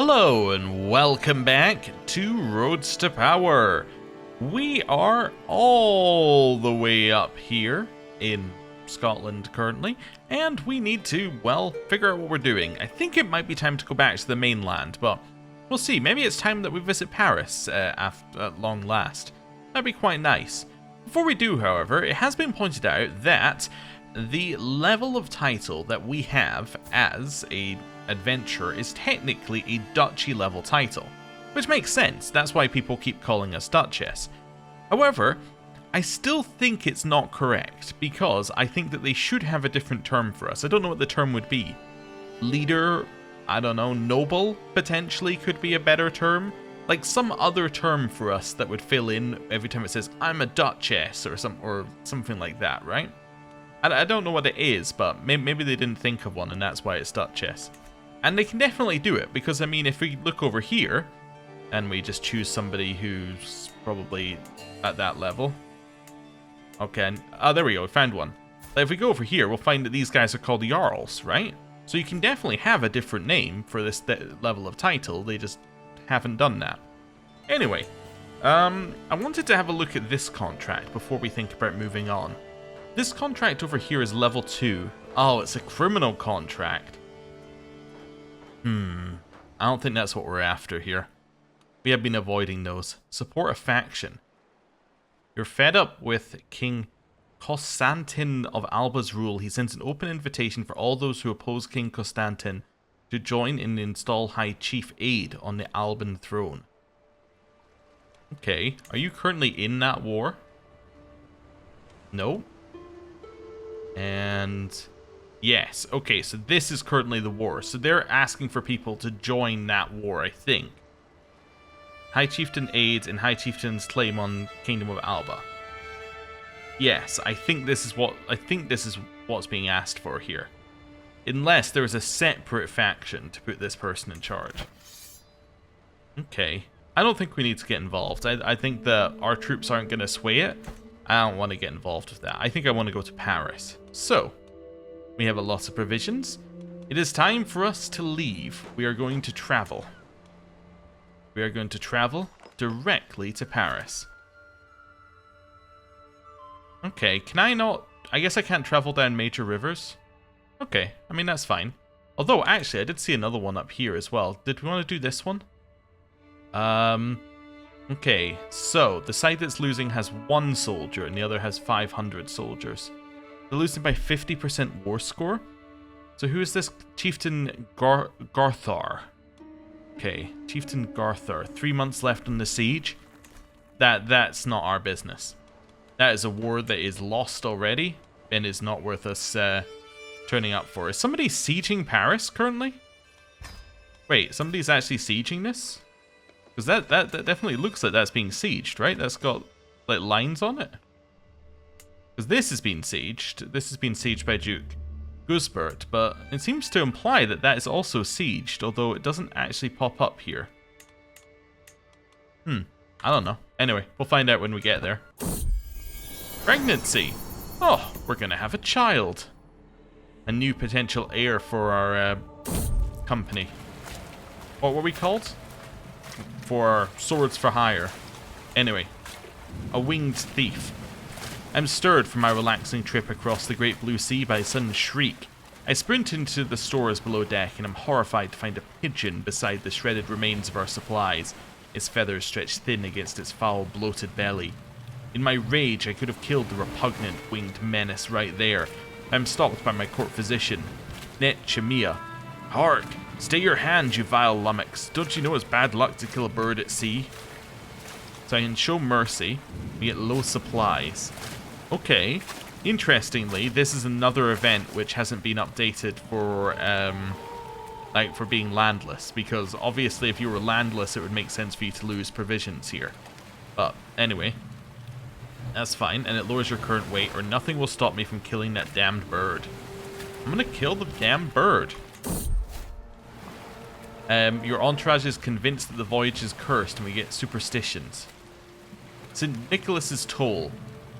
Hello and welcome back to Roads to Power. We are all the way up here in Scotland currently, and we need to, well, figure out what we're doing. I think it might be time to go back to the mainland, but we'll see. Maybe it's time that we visit Paris at long last. That'd be quite nice. Before we do, however, it has been pointed out that the level of title that we have as a adventure is technically a duchy level title, which makes sense. That's why people keep calling us Duchess. However, I still think it's not correct because I think that they should have a different term for us. I don't know what the term would be. Leader, I don't know, noble potentially could be a better term. Like some other term for us that would fill in every time it says I'm a Duchess or something like that, right? I don't know what it is, but maybe they didn't think of one and that's why it's Duchess. And they can definitely do it, because I mean, if we look over here, and we just choose somebody who's probably at that level. Okay, there we go, we found one. If we go over here, we'll find that these guys are called Jarls, right? So you can definitely have a different name for this level of title, they just haven't done that. Anyway, I wanted to have a look at this contract before we think about moving on. This contract over here is level 2. Oh, it's a criminal contract. I don't think that's what we're after here. We have been avoiding those. Support a faction. You're fed up with King Constantine of Alba's rule. He sends an open invitation for all those who oppose King Constantine to join and install High Chief Aid on the Alban throne. Okay, are you currently in that war? No. And yes, okay, so this is currently the war. So they're asking for people to join that war, I think. High Chieftain aids and High Chieftain's claim on Kingdom of Alba. Yes, I think this is what's being asked for here. Unless there is a separate faction to put this person in charge. Okay. I don't think we need to get involved. I think that our troops aren't going to sway it. I don't want to get involved with that. I think I want to go to Paris. So, we have a lot of provisions. It is time for us to leave. We are going to travel. We are going to travel directly to Paris. Okay, can I not... I guess I can't travel down major rivers. Okay, I mean, that's fine. Although, actually, I did see another one up here as well. Did we want to do this one? Okay, so the side that's losing has 1 soldier and the other has 500 soldiers. They're losing by 50% war score. So who is this? Chieftain Garthar. Okay, Chieftain Garthar. 3 months left on the siege. That's not our business. That is a war that is lost already and is not worth us turning up for. Is somebody sieging Paris currently? Wait, somebody's actually sieging this? Because that definitely looks like that's being sieged, right? That's got, like, lines on it. Because this has been sieged. This has been sieged by Duke Gusbert, but it seems to imply that that is also sieged, although it doesn't actually pop up here. I don't know. Anyway, we'll find out when we get there. Pregnancy! Oh, we're gonna have a child. A new potential heir for our company. What were we called? For Swords for Hire. Anyway, a winged thief. I'm stirred from my relaxing trip across the Great Blue Sea by a sudden shriek. I sprint into the stores below deck and am horrified to find a pigeon beside the shredded remains of our supplies, its feathers stretched thin against its foul, bloated belly. In my rage, I could have killed the repugnant winged menace right there. I'm stopped by my court physician, Net Chemia. Hark! Stay your hand, you vile lummox. Don't you know it's bad luck to kill a bird at sea? So I can show mercy. We get low supplies. Okay. Interestingly, this is another event which hasn't been updated for, for being landless. Because obviously if you were landless, it would make sense for you to lose provisions here. But anyway. That's fine. And it lowers your current weight, or nothing will stop me from killing that damned bird. I'm gonna kill the damned bird. Your entourage is convinced that the voyage is cursed and we get superstitions. St. Nicholas's Toll.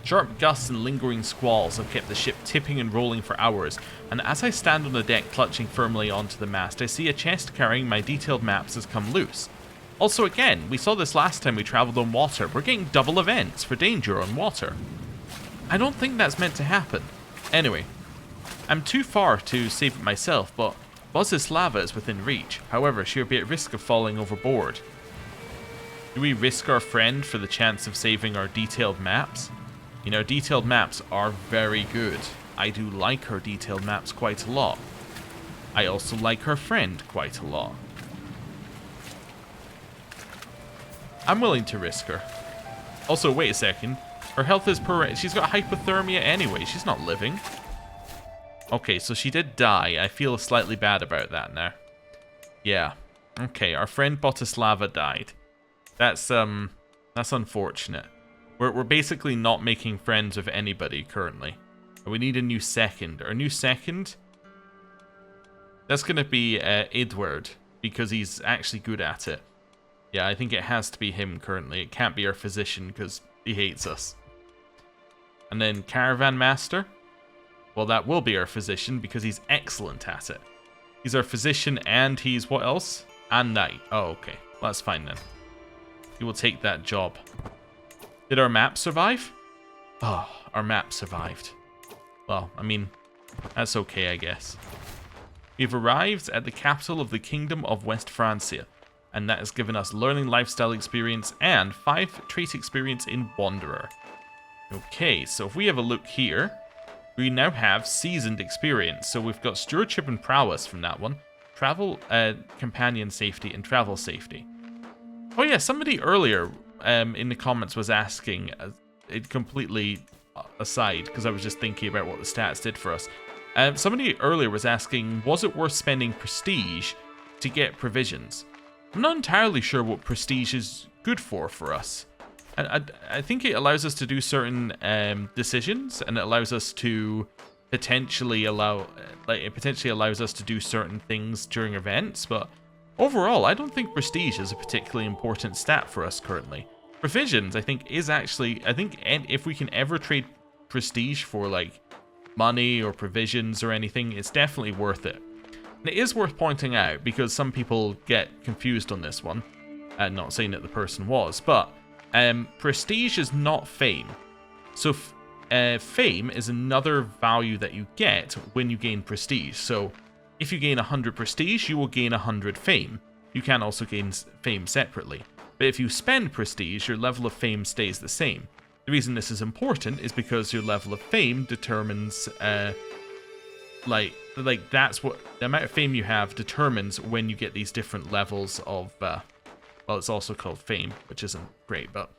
Sharp gusts and lingering squalls have kept the ship tipping and rolling for hours, and as I stand on the deck clutching firmly onto the mast, I see a chest carrying my detailed maps has come loose. Also again, we saw this last time we travelled on water. We're getting double events for danger on water. I don't think that's meant to happen. Anyway, I'm too far to save it myself, but Bozislava is within reach. However, she would be at risk of falling overboard. Do we risk our friend for the chance of saving our detailed maps? You know, detailed maps are very good. I do like her detailed maps quite a lot. I also like her friend quite a lot. I'm willing to risk her. Also, wait a second. Her health is poor. She's got hypothermia anyway. She's not living. Okay, so she did die. I feel slightly bad about that now. Yeah. Okay, our friend Botislava died. That's unfortunate. We're basically not making friends with anybody currently. We need a new second. Our new second? That's going to be Edward, because he's actually good at it. Yeah, I think it has to be him currently. It can't be our physician, because he hates us. And then Caravan Master? Well, that will be our physician, because he's excellent at it. He's our physician, and he's what else? And knight. Oh, okay. Well, that's fine then. He will take that job. Did our map survive? Oh, our map survived. Well, I mean, that's okay, I guess. We've arrived at the capital of the Kingdom of West Francia, and that has given us learning lifestyle experience and 5 trait experience in Wanderer. Okay, so if we have a look here, we now have seasoned experience. So we've got stewardship and prowess from that one, travel, companion safety, and travel safety. Oh yeah, somebody earlier in the comments was asking, it completely aside, because I was just thinking about what the stats did for us. Somebody earlier was asking, was it worth spending prestige to get provisions? I'm not entirely sure what prestige is good for us. I think it allows us to do certain decisions, and it allows us to potentially allows us to do certain things during events, but overall, I don't think prestige is a particularly important stat for us currently. Provisions, I think, is actually, if we can ever trade prestige for, like, money or provisions or anything, it's definitely worth it. And it is worth pointing out, because some people get confused on this one, and not saying that the person was, but prestige is not fame. So fame is another value that you get when you gain prestige. So if you gain 100 prestige, you will gain 100 fame. You can also gain fame separately. But if you spend prestige, your level of fame stays the same. The reason this is important is because your level of fame determines, that's what the amount of fame you have determines when you get these different levels of, well, it's also called fame, which isn't great, but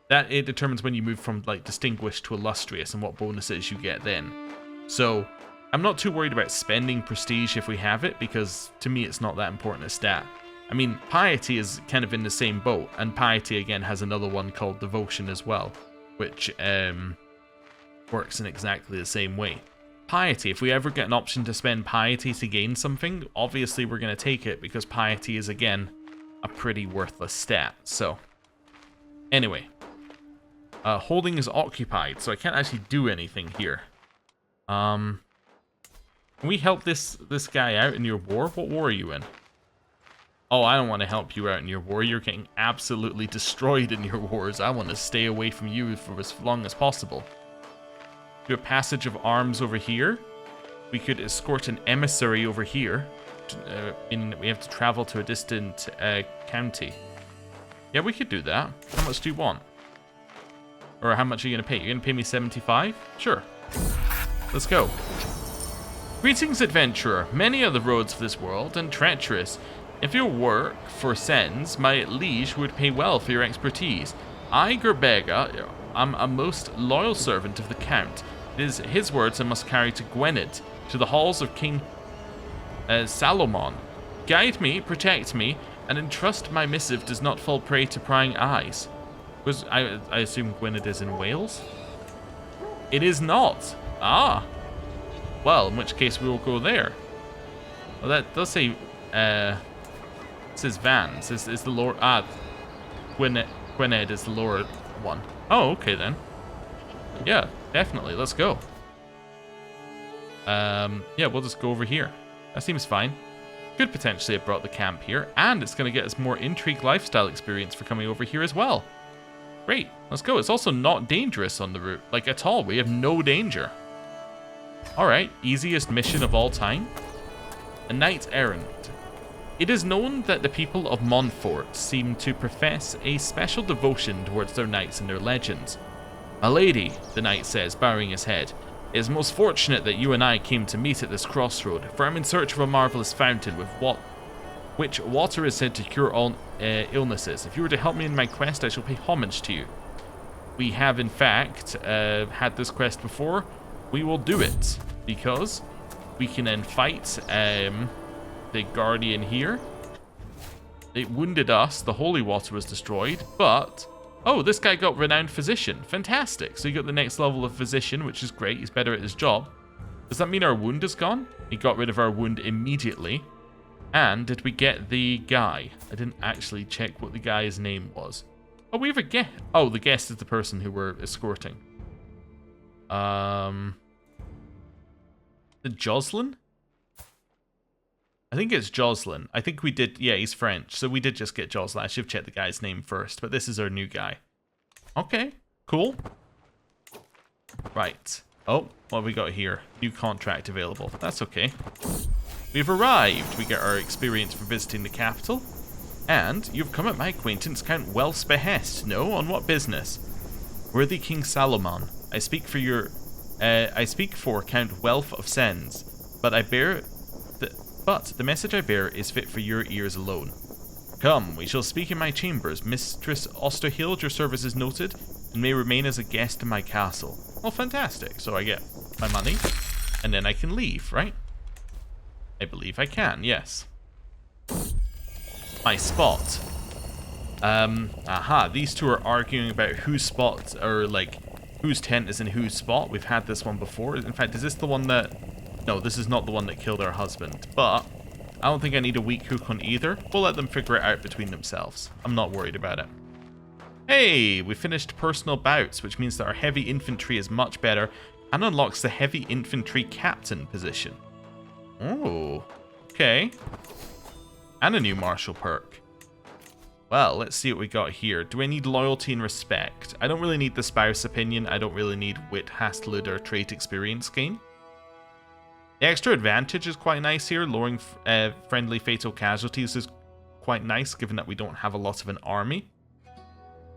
that it determines when you move from like distinguished to illustrious and what bonuses you get then. So I'm not too worried about spending prestige if we have it, because to me it's not that important a stat. I mean, piety is kind of in the same boat, and piety again has another one called devotion as well, which works in exactly the same way. Piety, if we ever get an option to spend piety to gain something, obviously we're going to take it, because piety is again a pretty worthless stat. So anyway, holding is occupied, so I can't actually do anything here. Can we help this guy out in your war? What war are you in? Oh, I don't want to help you out in your war. You're getting absolutely destroyed in your wars. I want to stay away from you for as long as possible. Do a passage of arms over here. We could escort an emissary over here. Meaning that we have to travel to a distant county. Yeah, we could do that. How much do you want? Or how much are you going to pay? You're going to pay me 75? Sure. Let's go. Greetings, adventurer. Many are the roads of this world, and treacherous. If your work for sends, my liege would pay well for your expertise. I, Gerbega, am a most loyal servant of the Count. It is his words I must carry to Gwynedd, to the halls of King Salomon. Guide me, protect me, and entrust my missive does not fall prey to prying eyes. Was I assume Gwynedd is in Wales? It is not. Ah. Well, in which case we will go there. Well, that does say, it says Vans is the lower, Gwynedd is the lower one. Oh, okay then. Yeah, definitely. Let's go. Yeah, we'll just go over here. That seems fine. Could potentially have brought the camp here, and it's going to get us more intrigue lifestyle experience for coming over here as well. Great, let's go. It's also not dangerous on the route, like at all. We have no danger. Alright, easiest mission of all time. A knight errant. It is known that the people of Montfort seem to profess a special devotion towards their knights in their legends. My lady, the knight says, bowing his head, it is most fortunate that you and I came to meet at this crossroad, for I'm in search of a marvelous fountain with which water is said to cure all illnesses. If you were to help me in my quest, I shall pay homage to you. We have, in fact, had this quest before. We will do it, because we can then fight the guardian here. It wounded us. The holy water was destroyed, but... Oh, this guy got renowned physician. Fantastic. So he got the next level of physician, which is great. He's better at his job. Does that mean our wound is gone? He got rid of our wound immediately. And did we get the guy? I didn't actually check what the guy's name was. Oh, we have a guest. Oh, the guest is the person who we're escorting. The Jocelyn? I think it's Jocelyn. I think we did... Yeah, he's French. So we did just get Jocelyn. I should have checked the guy's name first. But this is our new guy. Okay. Cool. Right. Oh, what have we got here? New contract available. That's okay. We've arrived. We get our experience for visiting the capital. And you've come at my acquaintance Count Welf's behest. No? On what business? Worthy King Salomon. I speak for Count Welf of Sens. But the message I bear is fit for your ears alone. Come, we shall speak in my chambers. Mistress Osterhild, your service is noted, and may remain as a guest in my castle. Oh, fantastic. So I get my money, and then I can leave, right? I believe I can, yes. My spot. These two are arguing about whose spot, or like, whose tent is in whose spot. We've had this one before. In fact, is this the one that... No, this is not the one that killed our husband, but I don't think I need a weak hook on either. We'll let them figure it out between themselves. I'm not worried about it. Hey, we finished personal bouts, which means that our heavy infantry is much better and unlocks the heavy infantry captain position. Oh, okay. And a new martial perk. Well, let's see what we got here. Do I need loyalty and respect? I don't really need the spouse opinion. I don't really need wit, hastlud, or trait experience gain. The extra advantage is quite nice here. Lowering friendly fatal casualties is quite nice, given that we don't have a lot of an army.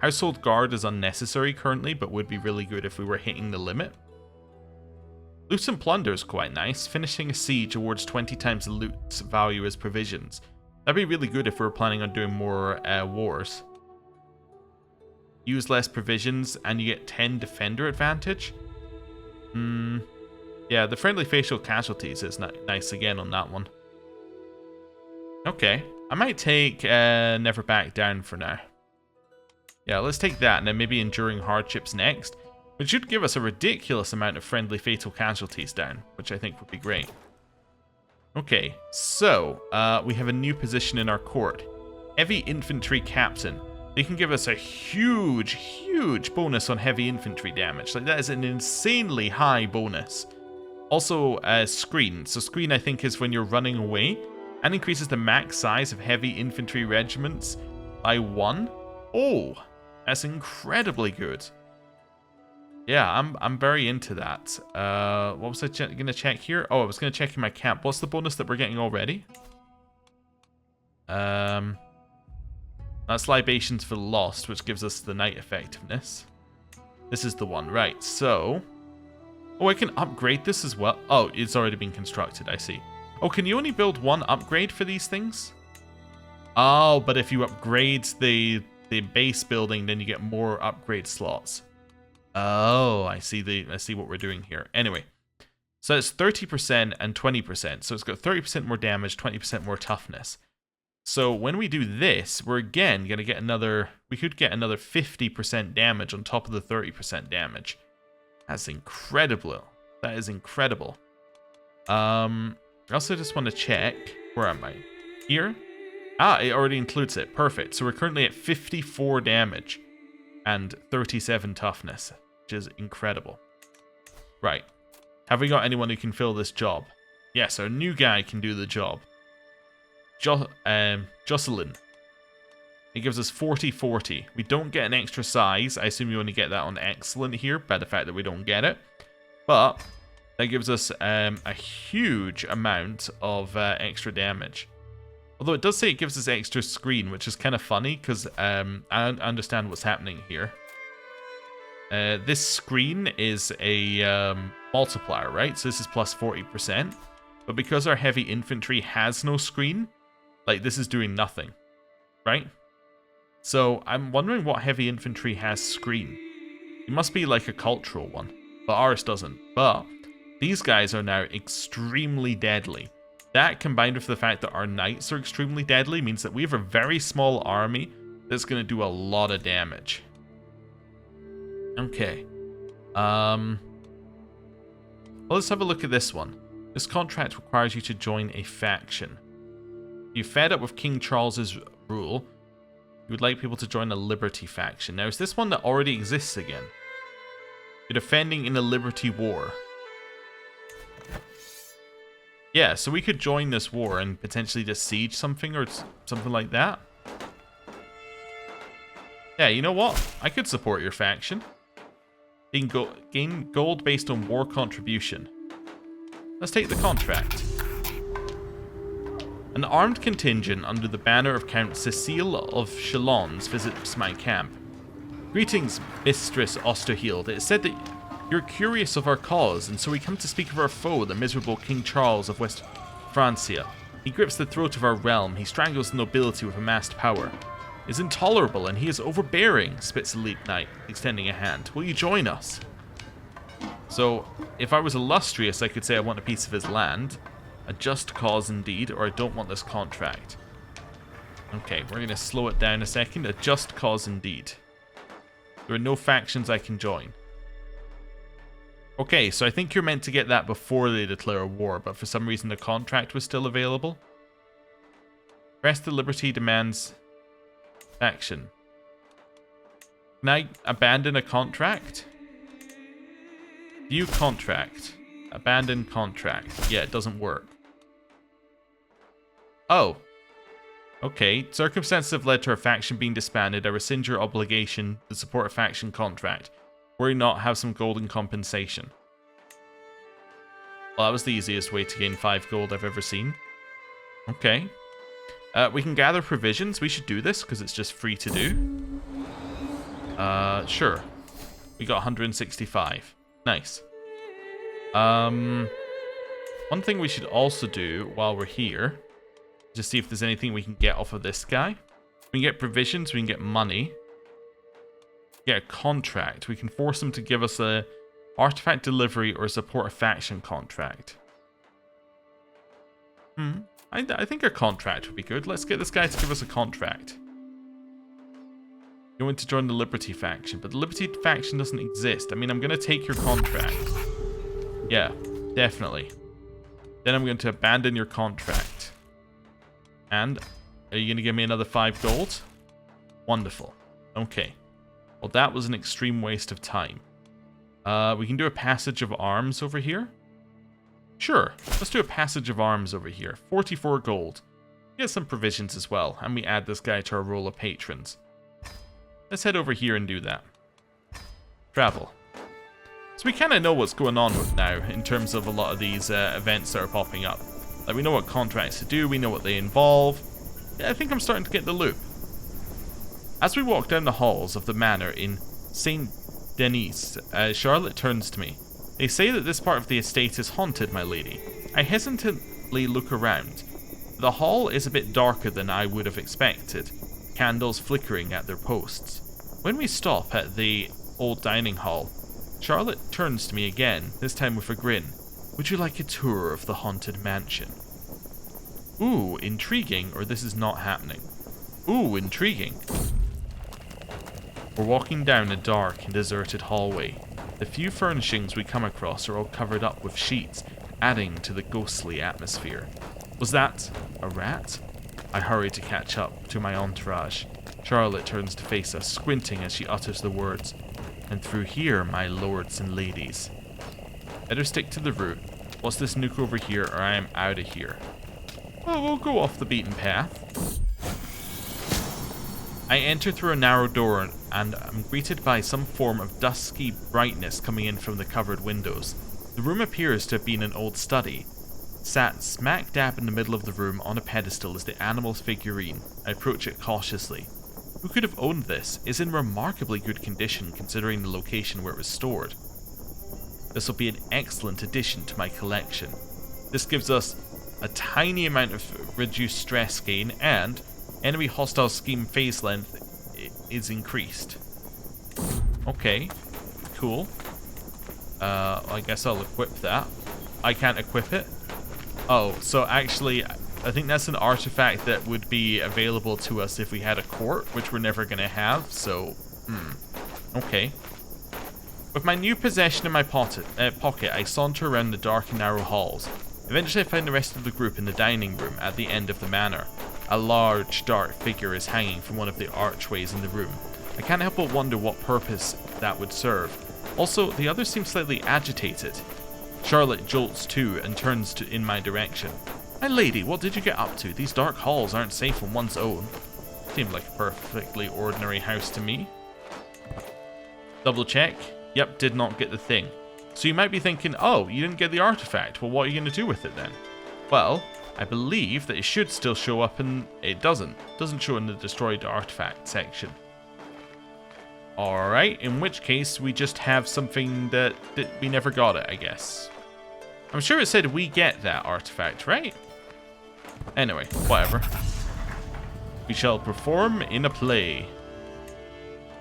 Household Guard is unnecessary currently, but would be really good if we were hitting the limit. Loot and Plunder is quite nice. Finishing a siege awards 20 times the loot's value as provisions. That'd be really good if we were planning on doing more wars. Use less provisions, and you get 10 defender advantage. Yeah, the friendly facial casualties is nice again on that one. Okay, I might take Never Back Down for now. Yeah, let's take that, and then maybe Enduring Hardships next, which should give us a ridiculous amount of friendly fatal casualties down, which I think would be great. Okay, so we have a new position in our court. Heavy Infantry Captain. They can give us a huge bonus on heavy infantry damage. Like, that is an insanely high bonus. Also, Screen. So Screen, I think, is when you're running away, and increases the max size of heavy infantry regiments by 1. Oh, that's incredibly good. Yeah, I'm very into that. What was I going to check here? Oh, I was going to check in my camp. What's the bonus that we're getting already? That's Libations for the Lost, which gives us the night effectiveness. This is the one, right? So... Oh, I can upgrade this as well. Oh, it's already been constructed, I see. Oh, can you only build one upgrade for these things? Oh, but if you upgrade the base building, then you get more upgrade slots. Oh, I see what we're doing here. Anyway, so it's 30% and 20%. So it's got 30% more damage, 20% more toughness. So when we do this, we're again going to get another... We could get another 50% damage on top of the 30% damage. That's incredible. That is incredible. I also just want to check. Where am I? Here? Ah, it already includes it. Perfect. So we're currently at 54 damage and 37 toughness. which is incredible. Right. Have we got anyone who can fill this job? Yes, our new guy can do the job. Jocelyn. It gives us 40-40. We don't get an extra size. I assume you only get that on excellent here, by the fact that we don't get it. But that gives us a huge amount of extra damage. Although it does say it gives us extra screen, which is kind of funny, because I understand what's happening here. This screen is a multiplier, right? So this is plus 40%. But because our heavy infantry has no screen, like, this is doing nothing, right? So I'm wondering what heavy infantry has screen. It must be like a cultural one, but ours doesn't. But these guys are now extremely deadly. That, combined with the fact that our knights are extremely deadly, means that we have a very small army that's going to do a lot of damage. Okay. Well, let's have a look at this one. This contract requires you to join a faction. You're fed up with King Charles's rule. You would like people to join a Liberty faction. Now, is this one that already exists again? You're defending in a Liberty war. Yeah, so we could join this war and potentially just siege something or something like that. Yeah, you know what? I could support your faction. Gain gold based on war contribution. Let's take the contract. An armed contingent under the banner of Count Cecile of Chalons visits my camp. Greetings, Mistress Osterhield. It is said that you're curious of our cause, and so we come to speak of our foe, the miserable King Charles of West Francia. He grips the throat of our realm. He strangles the nobility with amassed power. It is intolerable, and he is overbearing, spits the Leap Knight, extending a hand. Will you join us? So, if I was illustrious, I could say I want a piece of his land. A just cause indeed, or I don't want this contract. Okay, we're going to slow it down a second. A just cause indeed. There are no factions I can join. Okay, so I think you're meant to get that before they declare a war, but for some reason the contract was still available. Rest of Liberty demands faction. Can I abandon a contract? View contract. Abandon contract. Yeah, it doesn't work. Oh. Okay. Circumstances have led to our faction being disbanded. I rescind your obligation to support a faction contract. Worry not, have some golden compensation. Well, that was the easiest way to gain 5 gold I've ever seen. Okay. We can gather provisions. We should do this because it's just free to do. Sure. We got 165. Nice. One thing we should also do while we're here, just see if there's anything we can get off of this guy. We can get provisions, we can get money. Get a contract. We can force them to give us a artifact delivery or support a faction contract. I think a contract would be good. Let's get this guy to give us a contract. You want to join the Liberty faction, but the Liberty faction doesn't exist. I mean, I'm going to take your contract. Yeah, definitely. Then I'm going to abandon your contract. And are you going to give me another 5 gold? Wonderful. Okay. Well, that was an extreme waste of time. We can do a passage of arms over here. Sure, let's do a passage of arms over here. 44 gold. Get some provisions as well, and we add this guy to our roll of patrons. Let's head over here and do that. Travel. So we kind of know what's going on now in terms of a lot of these events that are popping up. Like, we know what contracts to do, we know what they involve. Yeah, I think I'm starting to get the loop. As we walk down the halls of the manor in Saint Denis, Charlotte turns to me. They say that this part of the estate is haunted, my lady. I hesitantly look around. The hall is a bit darker than I would have expected, candles flickering at their posts. When we stop at the old dining hall, Charlotte turns to me again, this time with a grin. Would you like a tour of the haunted mansion? Ooh, intriguing, or this is not happening. Ooh, intriguing. We're walking down a dark and deserted hallway. The few furnishings we come across are all covered up with sheets, adding to the ghostly atmosphere. Was that a rat? I hurry to catch up to my entourage. Charlotte turns to face us, squinting as she utters the words, And through here, my lords and ladies. Better stick to the route. What's this nuke over here, or I am out of here. Well, we'll go off the beaten path. I enter through a narrow door and am greeted by some form of dusky brightness coming in from the covered windows. The room appears to have been an old study. Sat smack dab in the middle of the room on a pedestal is the animal's figurine. I approach it cautiously. Who could have owned this? It's in remarkably good condition considering the location where it was stored. This will be an excellent addition to my collection. This gives us a tiny amount of reduced stress gain, and enemy hostile scheme phase length is increased. Okay, cool. I guess I'll equip that. I can't equip it. Oh, so actually, I think that's an artifact that would be available to us if we had a court, which we're never going to have, so, okay. With my new possession in my pocket, I saunter around the dark and narrow halls. Eventually I find the rest of the group in the dining room at the end of the manor. A large, dark figure is hanging from one of the archways in the room. I can't help but wonder what purpose that would serve. Also, the others seem slightly agitated. Charlotte jolts too and turns in my direction. My lady, what did you get up to? These dark halls aren't safe on one's own. Seemed like a perfectly ordinary house to me. Double check. Yep, did not get the thing. So you might be thinking, oh, you didn't get the artifact. Well, what are you going to do with it then? Well, I believe that it should still show up, and it doesn't. It doesn't show in the destroyed artifact section. Alright, in which case we just have something that we never got it, I guess. I'm sure it said we get that artifact, right? Anyway, whatever. We shall perform in a play.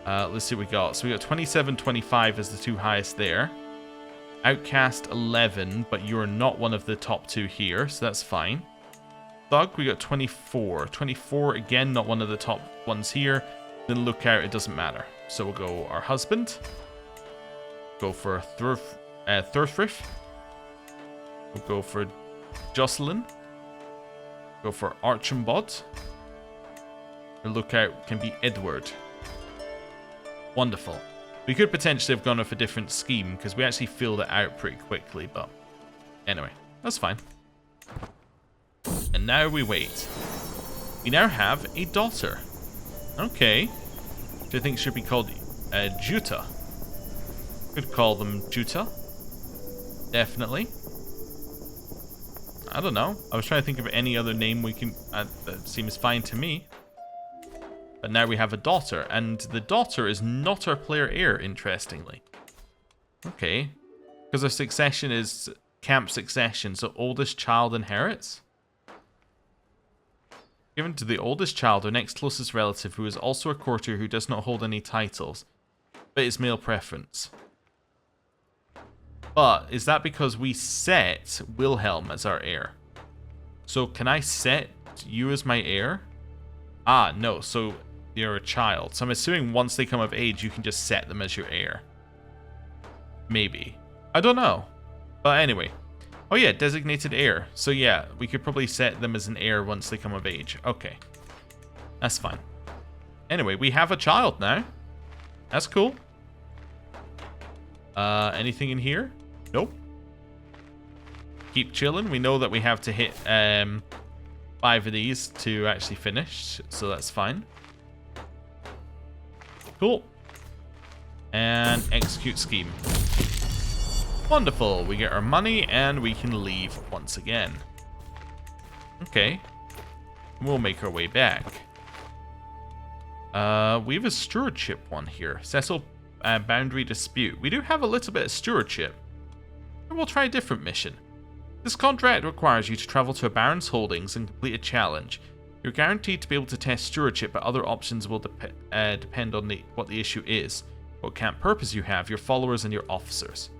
Let's see what we got. So we got 27, 25 as the two highest there. Outcast 11, but you're not one of the top two here, so that's fine. Thug, we got 24. 24, again, not one of the top ones here. Then Lookout, it doesn't matter. So we'll go our husband. Go for Thurfriff. We'll go for Jocelyn. Go for Archambaud. The Lookout can be Edward. Wonderful. We could potentially have gone with a different scheme, because we actually filled it out pretty quickly, but anyway, that's fine. And now we wait. We now have a daughter. Okay. Which I think should be called Juta. Could call them Juta. Definitely. I don't know. I was trying to think of any other name we can... that seems fine to me. But now we have a daughter, and the daughter is not our player heir, interestingly. Okay. Because our succession is camp succession, so oldest child inherits? Given to the oldest child, our next closest relative, who is also a courtier who does not hold any titles, but is male preference. But is that because we set Wilhelm as our heir? So can I set you as my heir? Ah, no, so you're a child. So I'm assuming once they come of age, you can just set them as your heir. Maybe. I don't know. But anyway. Oh yeah, designated heir. So yeah, we could probably set them as an heir once they come of age. Okay. That's fine. Anyway, we have a child now. That's cool. Anything in here? Nope. Keep chilling. We know that we have to hit 5 of these to actually finish, so that's fine. Cool. And execute scheme. Wonderful. We get our money and we can leave once again. Okay. We'll make our way back. We have a stewardship one here. Settle boundary dispute. We do have a little bit of stewardship. We'll try a different mission. This contract requires you to travel to a baron's holdings and complete a challenge. You're guaranteed to be able to test stewardship, but other options will depend on what the issue is, what camp purpose you have, your followers, and your officers.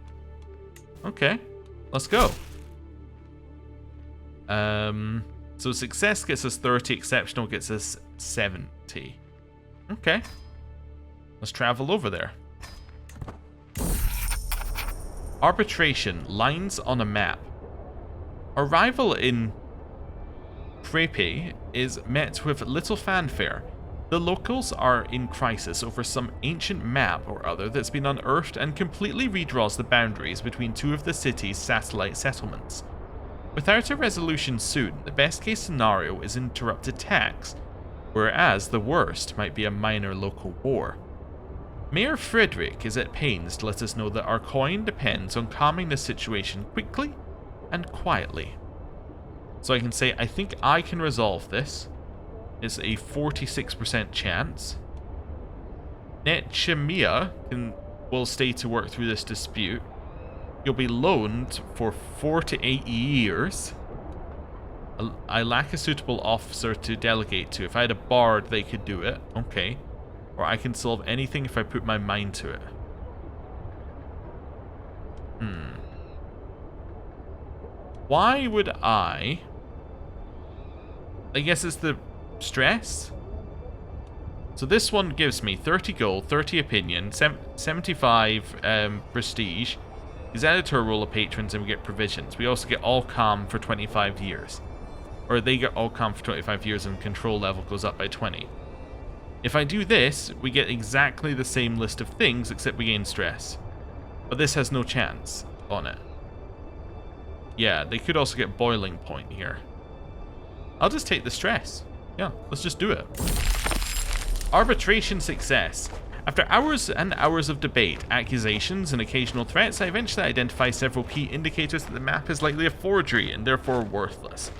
Okay, let's go. So success gets us 30, exceptional gets us 70. Okay, let's travel over there. Arbitration, lines on a map. Arrival in Crepe is met with little fanfare. The locals are in crisis over some ancient map or other that's been unearthed and completely redraws the boundaries between two of the city's satellite settlements. Without a resolution soon, the best case scenario is interrupted tax, whereas the worst might be a minor local war. Mayor Frederick is at pains to let us know that our coin depends on calming the situation quickly and quietly. So I can say, I think I can resolve this. It's a 46% chance. Nechemia will stay to work through this dispute. You'll be loaned for 4 to 8 years. I lack a suitable officer to delegate to. If I had a bard, they could do it. Okay. Or I can solve anything if I put my mind to it. Why would I guess it's the stress. So this one gives me 30 gold, 30 opinion, 75 prestige. He's added to our roll of patrons and we get provisions. We also get all calm for 25 years. Or they get all calm for 25 years and control level goes up by 20. If I do this, we get exactly the same list of things except we gain stress. But this has no chance on it. Yeah, they could also get boiling point here. I'll just take the stress. Yeah, let's just do it. Arbitration success. After hours and hours of debate, accusations, and occasional threats, I eventually identify several key indicators that the map is likely a forgery and therefore worthless.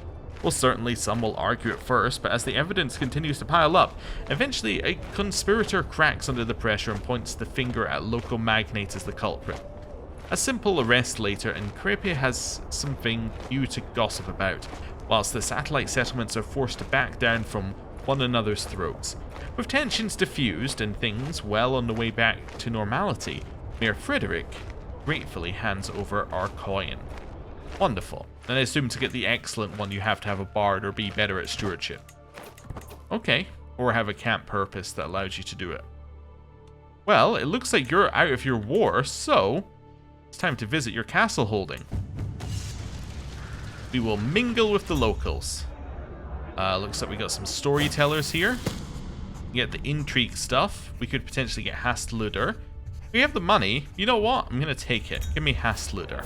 Well, certainly some will argue at first, but as the evidence continues to pile up, eventually a conspirator cracks under the pressure and points the finger at local magnate as the culprit. A simple arrest later, and Crepia has something new to gossip about, whilst the satellite settlements are forced to back down from one another's throats. With tensions diffused and things well on the way back to normality, Mayor Frederick gratefully hands over our coin. Wonderful. And I assume to get the excellent one you have to have a bard or be better at stewardship. Okay. Or have a camp purpose that allows you to do it. Well, it looks like you're out of your war, so it's time to visit your castle holding. We will mingle with the locals. Looks like we got some storytellers here. We get the intrigue stuff. We could potentially get Hastluder. We have the money. You know what? I'm going to take it. Give me Hastluder.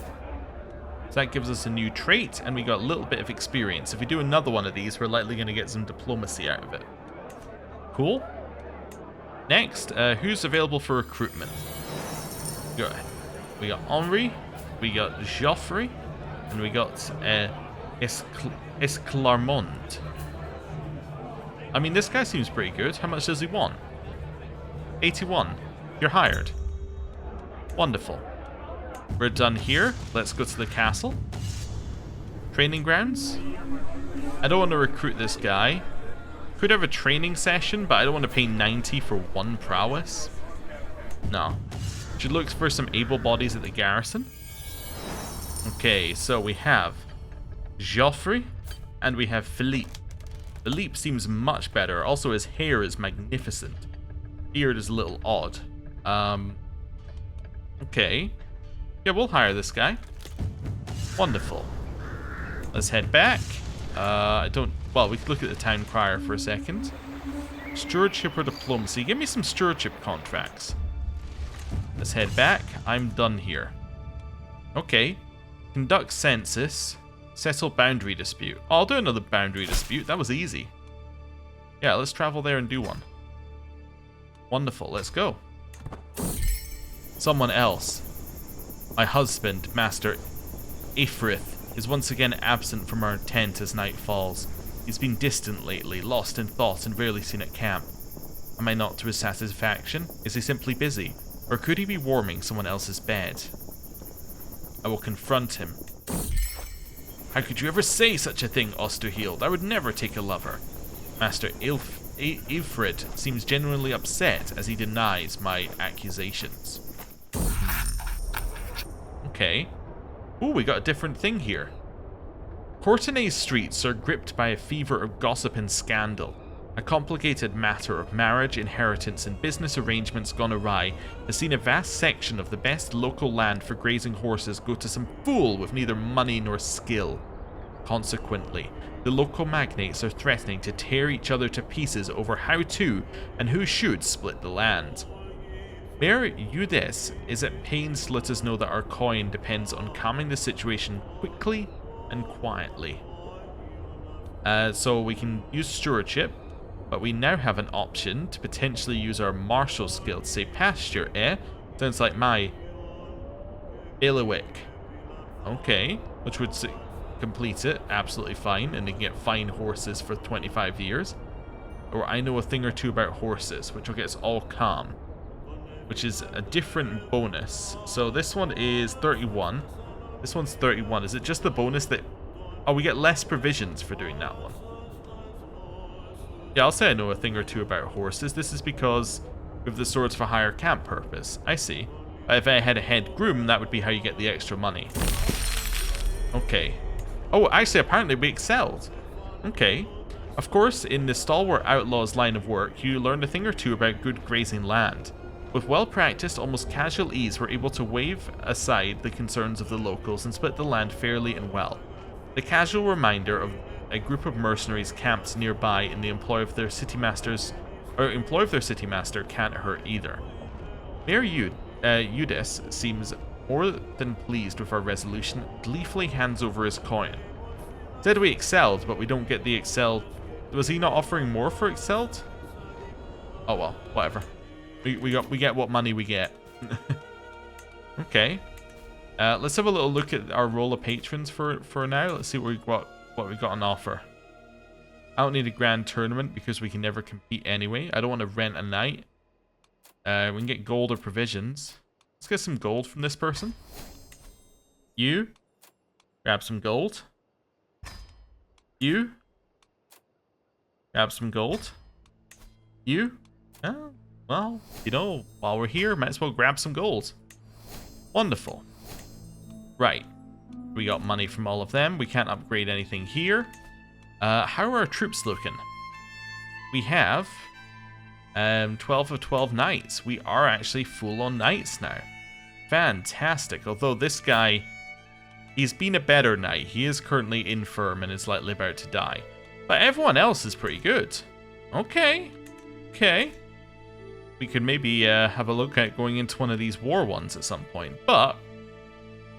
So that gives us a new trait, and we got a little bit of experience. If we do another one of these, we're likely going to get some diplomacy out of it. Cool. Next, who's available for recruitment? We got Henri, we got Geoffrey, and we got Esclarmont. I mean, this guy seems pretty good. How much does he want? 81. You're hired. Wonderful. We're done here. Let's go to the castle. Training grounds. I don't want to recruit this guy. Could have a training session, but I don't want to pay 90 for one prowess. No. Should look for some able bodies at the garrison. Okay, so we have Geoffrey and we have Philippe. Philippe seems much better. Also, his hair is magnificent. Beard is a little odd. Okay. Yeah, we'll hire this guy. Wonderful. Let's head back. Well, we could look at the town crier for a second. Stewardship or diplomacy. Give me some stewardship contracts. Let's head back. I'm done here. Okay. Conduct census. Settle boundary dispute. Oh, I'll do another boundary dispute. That was easy. Yeah, let's travel there and do one. Wonderful. Let's go. Someone else. My husband, Master Ifrith, is once again absent from our tent as night falls. He's been distant lately, lost in thought and rarely seen at camp. Am I not to his satisfaction? Is he simply busy? Or could he be warming someone else's bed? I will confront him. How could you ever say such a thing, Osterhield? I would never take a lover. Master Ifrit seems genuinely upset as he denies my accusations. Okay. Ooh, we got a different thing here. Courtenay's streets are gripped by a fever of gossip and scandal. A complicated matter of marriage, inheritance, and business arrangements gone awry has seen a vast section of the best local land for grazing horses go to some fool with neither money nor skill. Consequently, the local magnates are threatening to tear each other to pieces over how to and who should split the land. Mayor Eudes is at pains to let us know that our coin depends on calming the situation quickly and quietly. So we can use stewardship, but we now have an option to potentially use our martial skill to say pasture, Sounds like my bailiwick. Okay, which would complete it, absolutely fine, and they can get fine horses for 25 years. Or I know a thing or two about horses, which will get us all calm, which is a different bonus. So this one is 31. This one's 31. Is it just the bonus that... Oh, we get less provisions for doing that one. Yeah, I'll say I know a thing or two about horses. This is because we have the swords for hire camp purpose. I see. If I had a head groom, that would be how you get the extra money. Okay. Oh, actually, apparently we excelled. Okay. Of course, in the Stalwart Outlaw's line of work, you learned a thing or two about good grazing land. With well-practiced, almost casual ease, we're able to wave aside the concerns of the locals and split the land fairly and well. The casual reminder of a group of mercenaries camped nearby in the employ of their city master can't hurt either. Mayor Eudes seems more than pleased with our resolution, gleefully hands over his coin. Said we excelled, but we don't get the excelled. Was he not offering more for excelled? Oh well, whatever. We get what money we get. Okay. Let's have a little look at our roll of patrons for now. Let's see what we got on offer. I don't need a grand tournament because we can never compete anyway. I don't want to rent a night. We can get gold or provisions. Let's get some gold from this person. You. Grab some gold. You. Grab some gold. You. Oh, well, you know, while we're here, might as well grab some gold. Wonderful. Right. We got money from all of them. We can't upgrade anything here. How are our troops looking? We have 12 of 12 knights. We are actually full on knights now. Fantastic. Although this guy, he's been a better knight. He is currently infirm and is likely about to die. But everyone else is pretty good. Okay. Okay. We could maybe have a look at going into one of these war ones at some point. But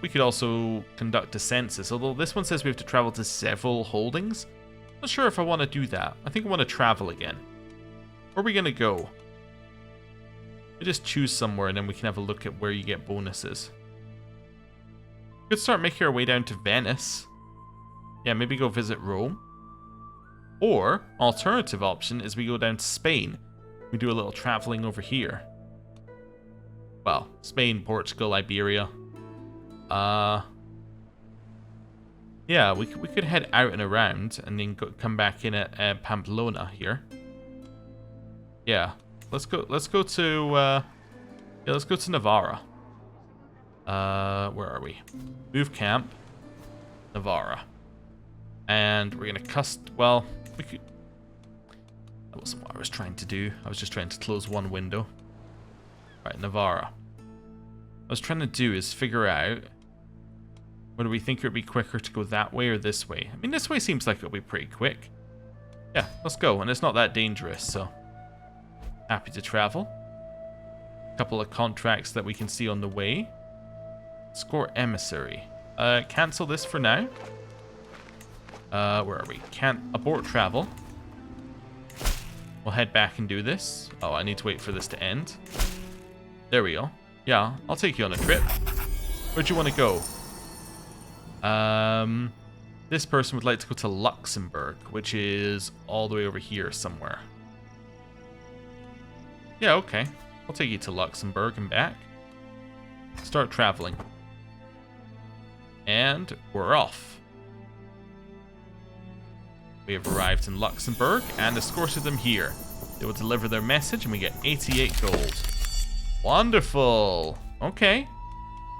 we could also conduct a census. Although this one says we have to travel to several holdings. Not sure if I want to do that. I think I want to travel again. Where are we going to go? We just choose somewhere and then we can have a look at where you get bonuses. We could start making our way down to Venice. Yeah, maybe go visit Rome. Or, alternative option is we go down to Spain. We do a little traveling over here. Well, Spain, Portugal, Iberia. Yeah, we could head out and around and then come back in at Pamplona here. Yeah, let's go to Navarra. Where are we? Move camp, Navarra, and we're gonna well, we could. That wasn't what I was trying to do. I was just trying to close one window. Right, Navarra. What I was trying to do is figure out whether we think it would be quicker to go that way or this way. I mean, this way seems like it'll be pretty quick. Yeah, let's go, and it's not that dangerous, so happy to travel. A couple of contracts that we can see on the way. Escort emissary. Cancel this for now. Where are we? Can't abort travel. We'll head back and do this. Oh, I need to wait for this to end. There we go. Yeah, I'll take you on a trip. Where'd you want to go? This person would like to go to Luxembourg, which is all the way over here somewhere. Yeah, okay. I'll take you to Luxembourg and back. Start traveling. And we're off. We have arrived in Luxembourg and escorted them here. They will deliver their message and we get 88 gold. Wonderful. Okay.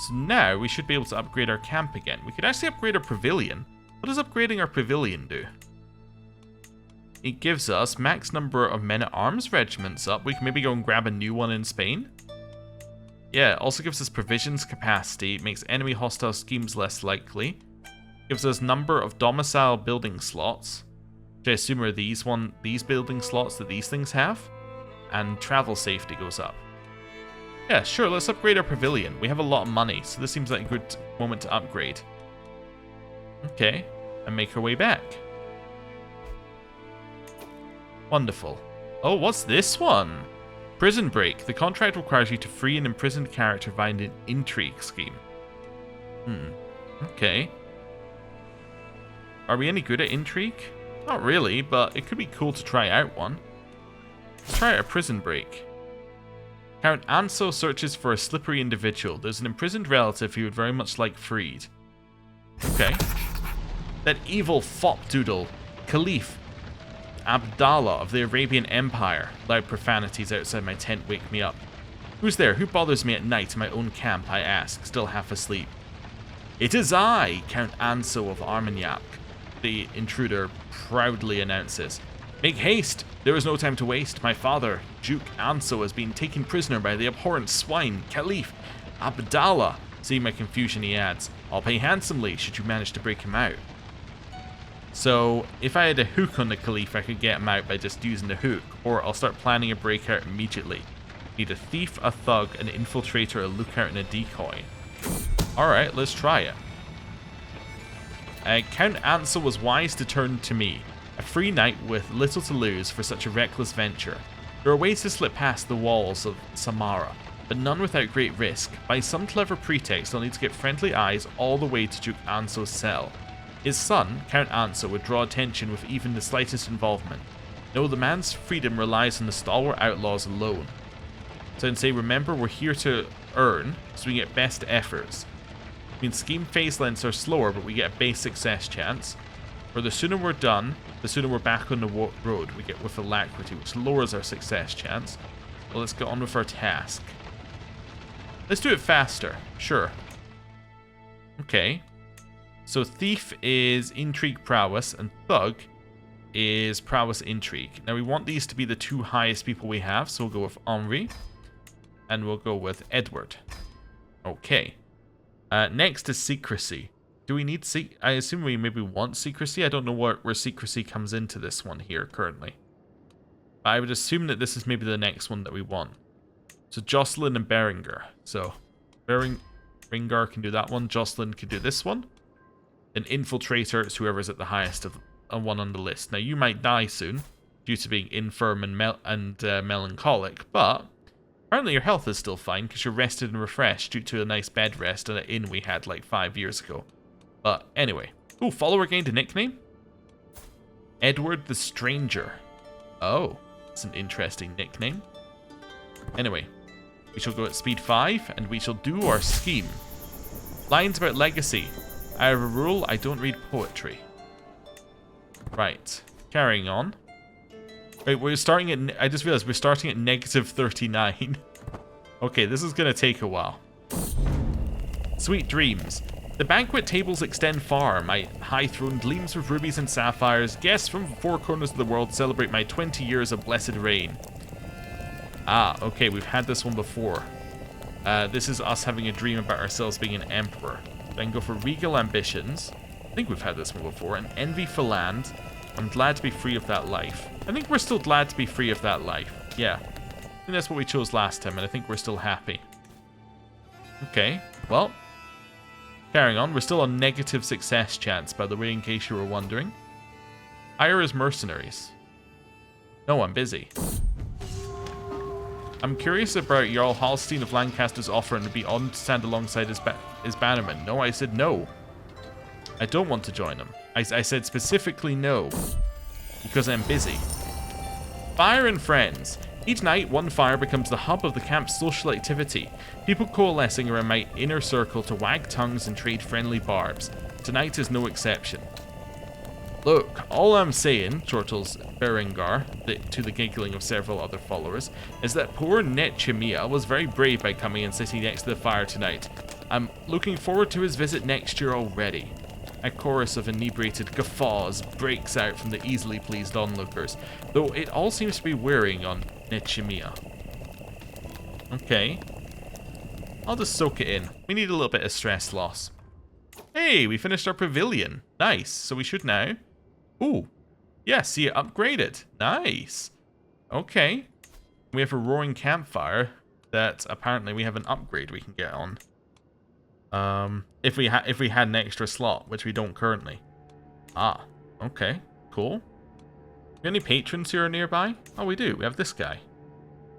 So now we should be able to upgrade our camp again. We could actually upgrade our pavilion. What does upgrading our pavilion do? It gives us max number of men-at-arms regiments up. We can maybe go and grab a new one in Spain. Yeah, it also gives us provisions capacity. It makes enemy hostile schemes less likely. Gives us number of domicile building slots, which I assume are these building slots that these things have. And travel safety goes up. Yeah, sure, let's upgrade our pavilion. We have a lot of money, so this seems like a good moment to upgrade. Okay, and make our way back. Wonderful. Oh, what's this one? Prison break. The contract requires you to free an imprisoned character via an intrigue scheme. Okay. Are we any good at intrigue? Not really, but it could be cool to try out one. Let's try out a prison break. Count Anso searches for a slippery individual. There's an imprisoned relative he would very much like freed. Okay. That evil fop doodle, Caliph Abdallah of the Arabian Empire. Loud profanities outside my tent wake me up. Who's there? Who bothers me at night in my own camp? I ask, still half asleep. It is I, Count Anso of Armagnac, the intruder proudly announces. Make haste! There is no time to waste. My father, Duke Anso, has been taken prisoner by the abhorrent swine, Caliph Abdallah. Seeing my confusion, he adds, I'll pay handsomely should you manage to break him out. So, if I had a hook on the Caliph, I could get him out by just using the hook, or I'll start planning a breakout immediately. Need a thief, a thug, an infiltrator, a lookout, and a decoy. Alright, let's try it. Count Anso was wise to turn to me. A free knight with little to lose for such a reckless venture. There are ways to slip past the walls of Samara, but none without great risk. By some clever pretext, I'll need to get friendly eyes all the way to Duke Anso's cell. His son, Count Anso, would draw attention with even the slightest involvement. No, the man's freedom relies on the stalwart outlaws alone. So I'd say, remember, we're here to earn, so we get best efforts. I mean, scheme phase lengths are slower, but we get a base success chance. Or the sooner we're done, the sooner we're back on the road we get with alacrity, which lowers our success chance. Well, let's get on with our task. Let's do it faster. Sure. Okay. So Thief is Intrigue Prowess, and Thug is Prowess Intrigue. Now we want these to be the two highest people we have, so we'll go with Henri, and we'll go with Edward. Okay. Next is Secrecy. Do we need I assume we maybe want Secrecy. I don't know where Secrecy comes into this one here currently. I would assume that this is maybe the next one that we want. So Jocelyn and Berengar. So Berengar can do that one. Jocelyn can do this one. An Infiltrator is whoever's at the highest of one on the list. Now you might die soon due to being infirm and melancholic, but apparently your health is still fine because you're rested and refreshed due to a nice bed rest at an inn we had like 5 years ago. But anyway. Ooh, follower gained a nickname? Edward the Stranger. Oh, that's an interesting nickname. Anyway, we shall go at speed 5 and we shall do our scheme. Lines about legacy. I have a rule, I don't read poetry. Right, carrying on. Wait, we're starting at... I just realized we're starting at negative 39. Okay, this is going to take a while. Sweet dreams. The banquet tables extend far. My high throne gleams with rubies and sapphires. Guests from 4 corners of the world celebrate my 20 years of blessed reign. Ah, okay, we've had this one before. This is us having a dream about ourselves being an emperor. Then go for regal ambitions. I think we've had this one before. An envy for land. I'm glad to be free of that life. I think we're still glad to be free of that life. Yeah. I think that's what we chose last time, and I think we're still happy. Okay, well. Carrying on, we're still on negative success chance, by the way, in case you were wondering. Hire as mercenaries. No, I'm busy. I'm curious about Jarl Halstein of Lancaster's offer to be on to stand alongside his bannerman. No, I said no. I don't want to join him. I said specifically no. Because I'm busy. Fire and friends. Each night, one fire becomes the hub of the camp's social activity. People coalescing around my inner circle to wag tongues and trade friendly barbs. Tonight is no exception. Look, all I'm saying, chortles Berengar, to the giggling of several other followers, is that poor Nechemia was very brave by coming and sitting next to the fire tonight. I'm looking forward to his visit next year already. A chorus of inebriated guffaws breaks out from the easily pleased onlookers, though it all seems to be wearing on Nechemia. Okay. I'll just soak it in. We need a little bit of stress loss. Hey, we finished our pavilion. Nice. So we should now... Ooh. Yeah, see it upgraded. Nice. Okay. We have a roaring campfire that apparently we have an upgrade we can get on. If we had an extra slot, which we don't currently. Ah, okay. Cool. Any patrons who are nearby? Oh, we do. We have this guy.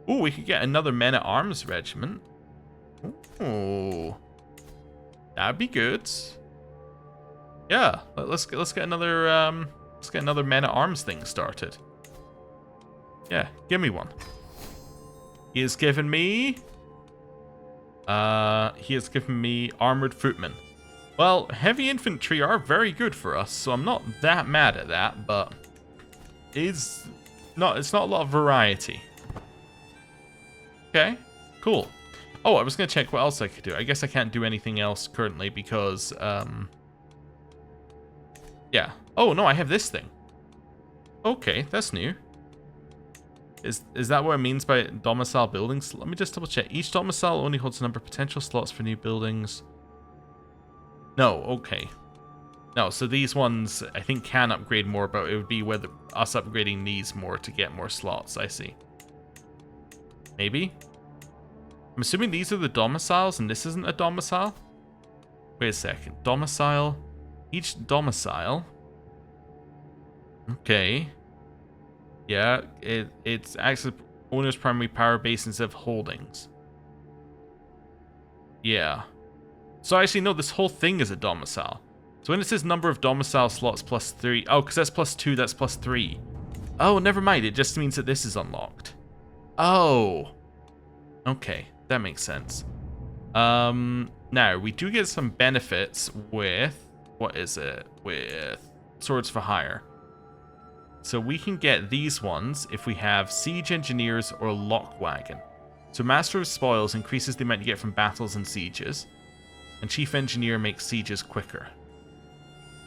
Ooh, we could get another men-at-arms regiment. Ooh. That'd be good. Yeah, let's get another men-at-arms thing started. Yeah, give me one. He has given me armored footmen. Well, heavy infantry are very good for us, so I'm not that mad at that, but it's not a lot of variety. Okay, cool. Oh, I was gonna check what else I could do. I guess I can't do anything else currently because yeah. Oh no, I have this thing. Okay, that's new. Is that what it means by domicile buildings? Let me just double check. Each domicile only holds a number of potential slots for new buildings. No, okay. No, so these ones I think can upgrade more, but it would be whether us upgrading these more to get more slots. I see. Maybe? I'm assuming these are the domiciles and this isn't a domicile? Wait a second. Domicile. Each domicile. Okay. Yeah, it's actually owner's primary power base instead of holdings. Yeah. So actually, no, this whole thing is a domicile. So when it says number of domicile slots plus 3... Oh, because that's plus 2, that's plus 3. Oh, never mind. It just means that this is unlocked. Oh. Okay, that makes sense. Now, we do get some benefits with... What is it? With Swords for Hire. So we can get these ones if we have Siege Engineers or Lock Wagon. So Master of Spoils increases the amount you get from battles and sieges. And Chief Engineer makes sieges quicker.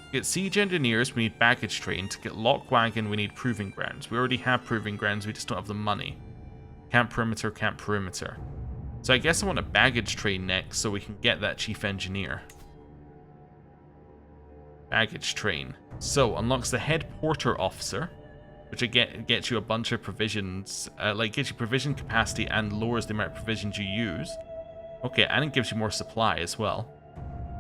To get Siege Engineers, we need Baggage Train. To get Lock Wagon, we need Proving Grounds. We already have Proving Grounds, we just don't have the money. Camp Perimeter, Camp Perimeter. So I guess I want a Baggage Train next so we can get that Chief Engineer. Baggage Train. So, unlocks the Head Porter Officer, which again gets you a bunch of provisions, gets you provision capacity and lowers the amount of provisions you use. Okay, and it gives you more supply as well.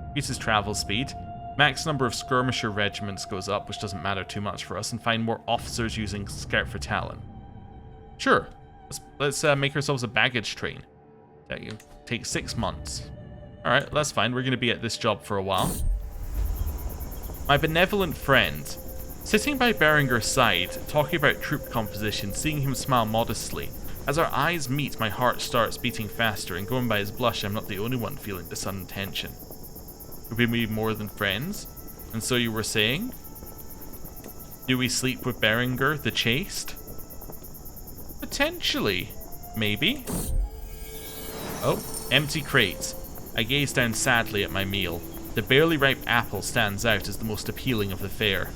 Increases travel speed. Max number of skirmisher regiments goes up, which doesn't matter too much for us, and find more officers using Scout for Talon. Sure, let's make ourselves a baggage train. That take 6 months. Alright, that's fine, we're going to be at this job for a while. My benevolent friend. Sitting by Berenger's side, talking about troop composition, seeing him smile modestly. As our eyes meet, my heart starts beating faster, and going by his blush, I'm not the only one feeling the sudden tension. Could we be more than friends? And so you were saying? Do we sleep with Berenger the Chaste? Potentially. Maybe. Oh, empty crate. I gaze down sadly at my meal. The barely ripe apple stands out as the most appealing of the fare.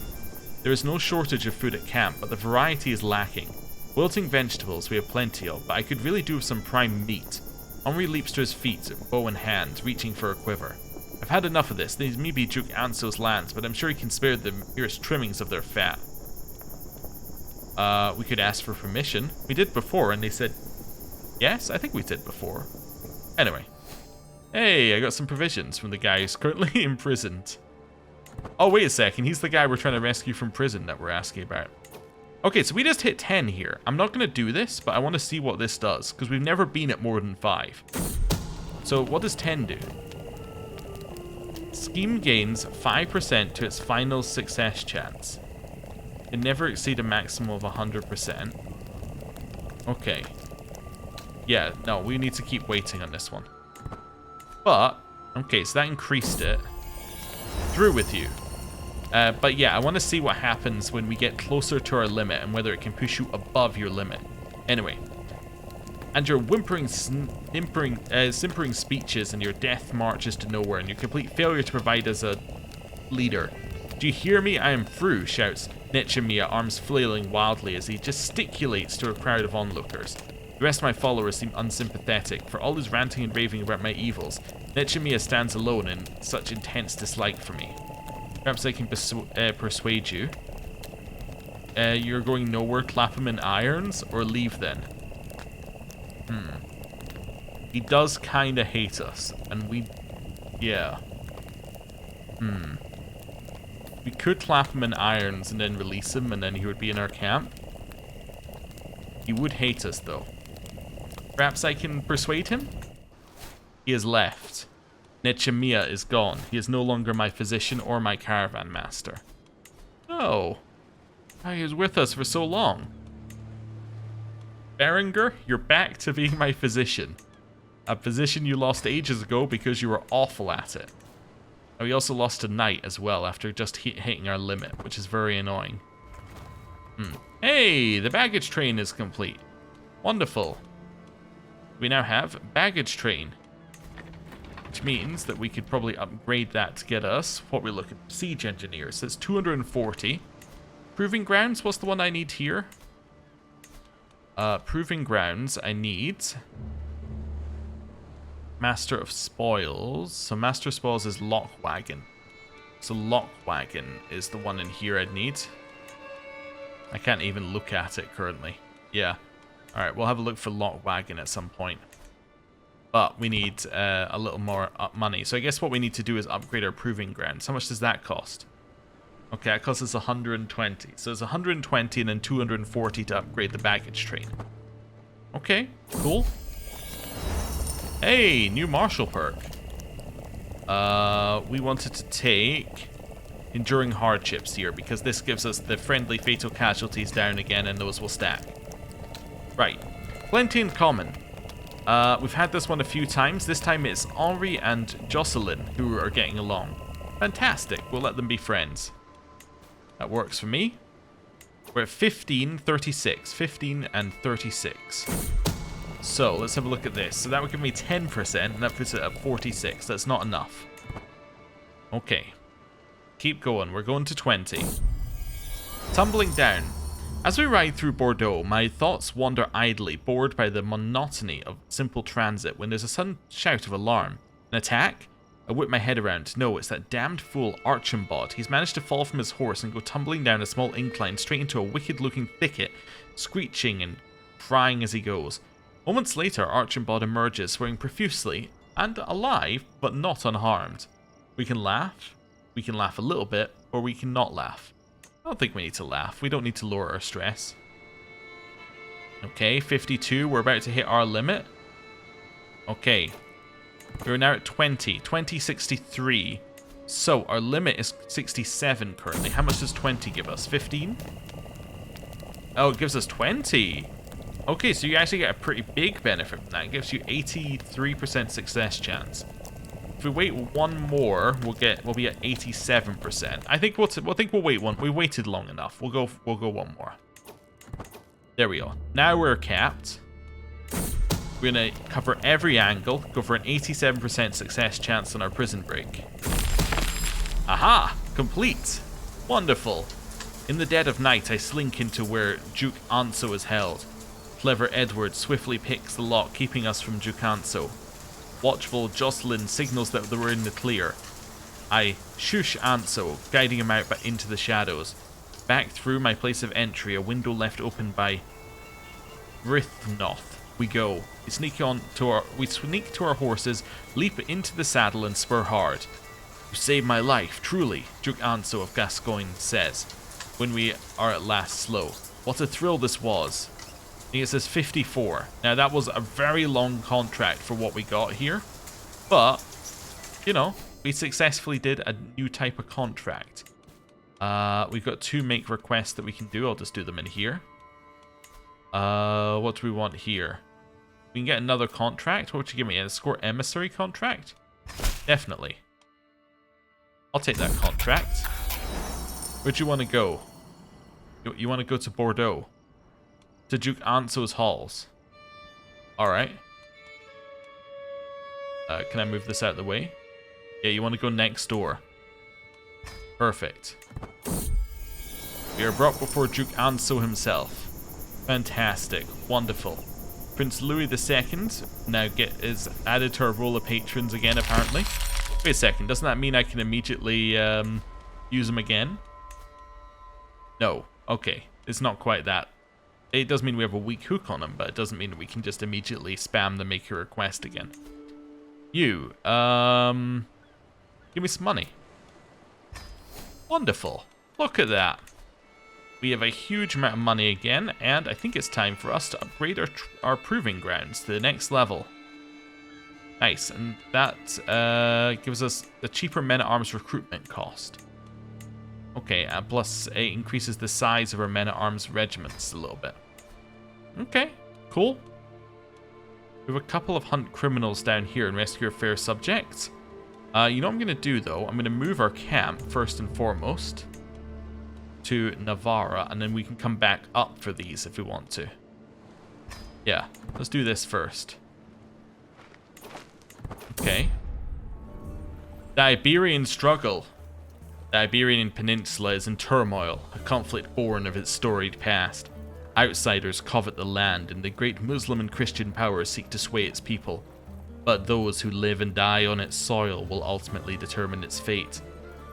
There is no shortage of food at camp, but the variety is lacking. Wilting vegetables we have plenty of, but I could really do with some prime meat. Henri leaps to his feet, bow in hand, reaching for a quiver. I've had enough of this. These may be Duke Anso's lands, but I'm sure he can spare the merest trimmings of their fat. We could ask for permission. We did before, and they said... Yes, I think we did before. Anyway. Hey, I got some provisions from the guy who's currently imprisoned. Oh, wait a second. He's the guy we're trying to rescue from prison that we're asking about. Okay, so we just hit 10 here. I'm not going to do this, but I want to see what this does, because we've never been at more than 5. So what does 10 do? Scheme gains 5% to its final success chance. It never exceed a maximum of 100%. Okay. Yeah, no, we need to keep waiting on this one. But, okay, so that increased it. Through with you. But yeah, I want to see what happens when we get closer to our limit and whether it can push you above your limit. Anyway. And your simpering speeches and your death marches to nowhere and your complete failure to provide as a leader. Do you hear me? I am through, shouts Nechemia, arms flailing wildly as he gesticulates to a crowd of onlookers. The rest of my followers seem unsympathetic. For all his ranting and raving about my evils, Nechemia stands alone in such intense dislike for me. Perhaps I can persuade you. You're going nowhere, clap him in irons, or leave then? He does kind of hate us, and we... Yeah. We could clap him in irons and then release him, and then he would be in our camp. He would hate us, though. Perhaps I can persuade him? He has left. Nechemia is gone. He is no longer my physician or my caravan master. Oh. He was with us for so long. Berenger, you're back to being my physician. A position you lost ages ago because you were awful at it. And we also lost a knight as well after just hitting our limit, which is very annoying. Hey, the baggage train is complete. Wonderful. We now have baggage train, which means that we could probably upgrade that to get us what we're looking for. Siege engineers. That's 240. Proving grounds. What's the one I need here? Proving grounds. I need Master of Spoils. So Master of Spoils is Lockwagon. So Lockwagon is the one in here I'd need. I can't even look at it currently. Yeah. Alright, we'll have a look for Lockwagon at some point. But we need a little more money. So I guess what we need to do is upgrade our Proving Grounds. How much does that cost? Okay, that costs us 120. So it's 120 and then 240 to upgrade the baggage train. Okay, cool. Hey, new martial perk. We wanted to take Enduring Hardships here because this gives us the friendly fatal casualties down again and those will stack. Right. Plenty in common. We've had this one a few times. This time it's Henri and Jocelyn who are getting along. Fantastic. We'll let them be friends. That works for me. We're at 15, 36. 15 and 36. So, let's have a look at this. So that would give me 10%, and that puts it at 46. That's not enough. Okay. Keep going. We're going to 20. Tumbling down. As we ride through Bordeaux, my thoughts wander idly, bored by the monotony of simple transit, when there's a sudden shout of alarm. An attack? I whip my head around. No, it's that damned fool Archambaud. He's managed to fall from his horse and go tumbling down a small incline straight into a wicked-looking thicket, screeching and crying as he goes. Moments later, Archambaud emerges, swearing profusely, and alive, but not unharmed. We can laugh a little bit, or we can not laugh. I don't think we need to laugh. We don't need to lower our stress. Okay, 52. We're about to hit our limit. Okay. We're now at 20. 2063. So, our limit is 67 currently. How much does 20 give us? 15? Oh, it gives us 20. Okay, so you actually get a pretty big benefit from that. It gives you 83% success chance. If we wait one more, we'll be at 87%. I think we'll wait one. We waited long enough. We'll go one more. There we go. Now we're capped. We're gonna cover every angle, go for an 87% success chance on our prison break. Aha! Complete! Wonderful! In the dead of night, I slink into where Duke Anso is held. Clever Edward swiftly picks the lock, keeping us from Duke Anso. Watchful Jocelyn signals that we're in the clear. I shush Anso, guiding him out into the shadows. Back through my place of entry, a window left open by Vrithnoth. We go. We sneak to our horses, leap into the saddle, and spur hard. You saved my life, truly, Duke Anso of Gascoigne says, when we are at last slow. What a thrill this was. I think it says 54. Now, that was a very long contract for what we got here, but, you know, we successfully did a new type of contract. We've got 2 make requests that we can do. I'll just do them in here. What do we want here? We can get another contract. What would you give me? An Escort Emissary contract? Definitely. I'll take that contract. Where'd you want to go? You want to go to Bordeaux? To Duke Anso's halls. Alright. Can I move this out of the way? Yeah, you want to go next door. Perfect. We are brought before Duke Anso himself. Fantastic. Wonderful. Prince Louis II now is added to our roll of patrons again, apparently. Wait a second, doesn't that mean I can immediately use them again? No. Okay, it's not quite that. It does mean we have a weak hook on them, but it doesn't mean we can just immediately spam the make a request again. You, give me some money. Wonderful. Look at that. We have a huge amount of money again, and I think it's time for us to upgrade our proving grounds to the next level. Nice, and that gives us the cheaper men-at-arms recruitment cost. Okay, plus it increases the size of our men-at-arms regiments a little bit. Okay, cool. We have a couple of hunt criminals down here and rescue our fair subjects. You know what I'm going to do, though? I'm going to move our camp, first and foremost, to Navarra, and then we can come back up for these if we want to. Yeah, let's do this first. Okay. The Iberian struggle. The Iberian Peninsula is in turmoil, a conflict born of its storied past. Outsiders covet the land, and the great Muslim and Christian powers seek to sway its people. But those who live and die on its soil will ultimately determine its fate.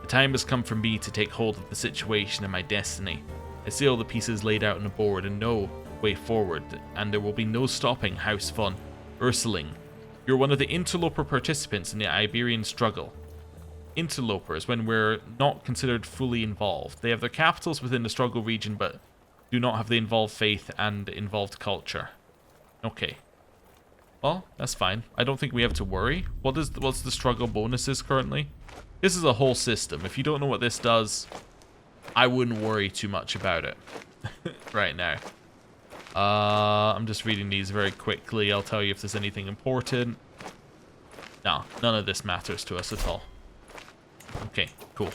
The time has come for me to take hold of the situation and my destiny. I see all the pieces laid out on the board and no way forward, and there will be no stopping House von Ursuling. You're one of the interloper participants in the Iberian struggle. Interlopers, when we're not considered fully involved. They have their capitals within the struggle region, but do not have the involved faith and involved culture. Okay. Well, that's fine. I don't think we have to worry. What's the struggle bonuses currently? This is a whole system. If you don't know what this does, I wouldn't worry too much about it right now. I'm just reading these very quickly. I'll tell you if there's anything important. No, none of this matters to us at all. Okay, cool.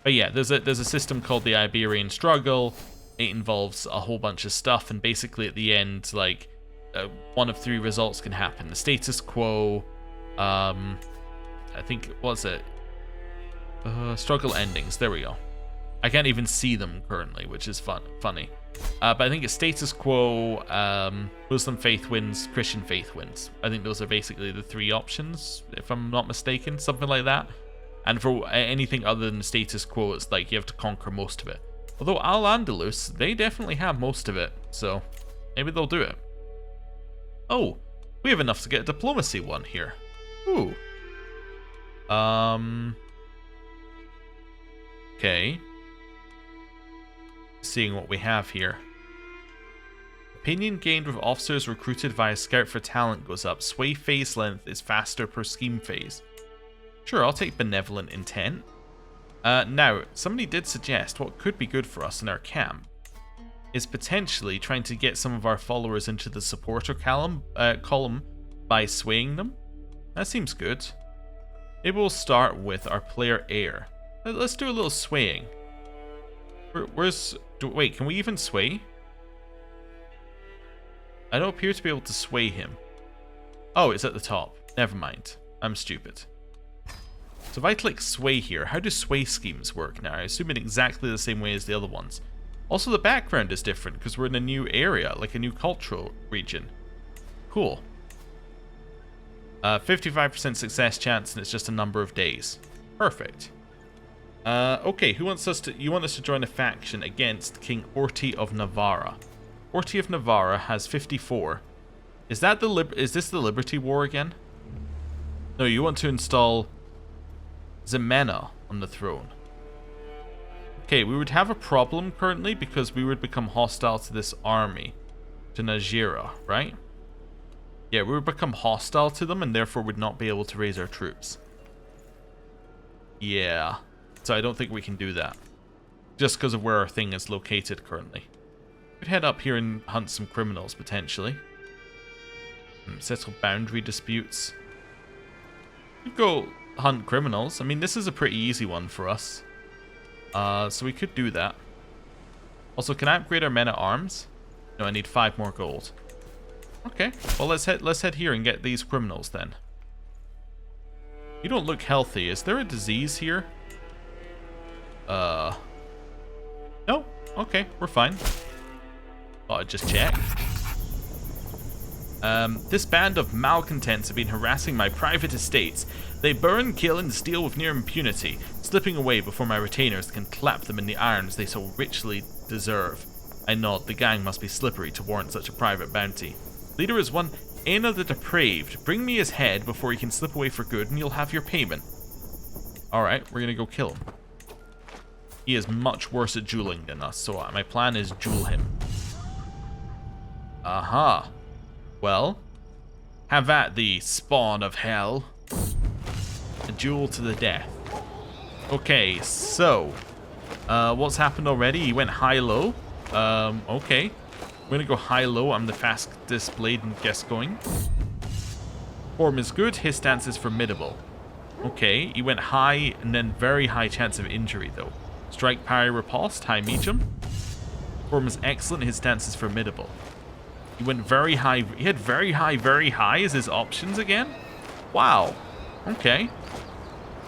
But yeah, there's a system called the Iberian Struggle. It involves a whole bunch of stuff, and basically at the end, like, one of three results can happen. The status quo, I think, what was it? Struggle endings, there we go. I can't even see them currently, which is funny. But I think it's status quo, Muslim faith wins, Christian faith wins. I think those are basically the three options, if I'm not mistaken, something like that. And for anything other than status quo, it's like you have to conquer most of it. Although Al-Andalus, they definitely have most of it, so maybe they'll do it. Oh, we have enough to get a diplomacy one here. Ooh. Okay. Seeing what we have here. Opinion gained with officers recruited via Scout for talent goes up. Sway phase length is faster per scheme phase. Sure, I'll take benevolent intent. Now, somebody did suggest what could be good for us in our camp is potentially trying to get some of our followers into the supporter column by swaying them. That seems good. Maybe we'll start with our player heir. Let's do a little swaying. Wait, can we even sway? I don't appear to be able to sway him. Oh, it's at the top. Never mind. I'm stupid. So if I click sway here, how do sway schemes work now? I assume in exactly the same way as the other ones. Also, the background is different because we're in a new area, like a new cultural region. Cool. 55% success chance, and it's just a number of days. Perfect. Okay, who wants us to? You want us to join a faction against King Orti of Navarra? Orti of Navarra has 54. Is that is this the Liberty War again? No, you want to install Ximena on the throne. Okay, we would have a problem currently because we would become hostile to this army, to Najira, right? Yeah, we would become hostile to them and therefore would not be able to raise our troops. Yeah, so I don't think we can do that. Just because of where our thing is located currently. We'd head up here and hunt some criminals, potentially. Settle boundary disputes. We'd go hunt criminals. I mean, this is a pretty easy one for us. So we could do that. Also, can I upgrade our men-at-arms? No, I need 5 more gold. Okay, well let's head here and get these criminals then. You don't look healthy. Is there a disease here? No? Okay, we're fine. Thought I'd just check. This band of malcontents have been harassing my private estates. They burn, kill, and steal with near impunity, slipping away before my retainers can clap them in the irons they so richly deserve. I nod. The gang must be slippery to warrant such a private bounty. Leader is one Aina the Depraved. Bring me his head before he can slip away for good, and you'll have your payment. Alright, we're gonna go kill him. He is much worse at dueling than us, so my plan is duel him. Aha. Well, have at thee, spawn of hell. A duel to the death. Okay, so what's happened already? He went high-low. Okay. I'm gonna go high-low. I'm the fastest blade in Gascoigne. Form is good. His stance is formidable. Okay, he went high and then very high chance of injury though. Strike, parry, riposte, high, medium. Form is excellent. His stance is formidable. He went very high. He had very high as his options again. Wow. Okay.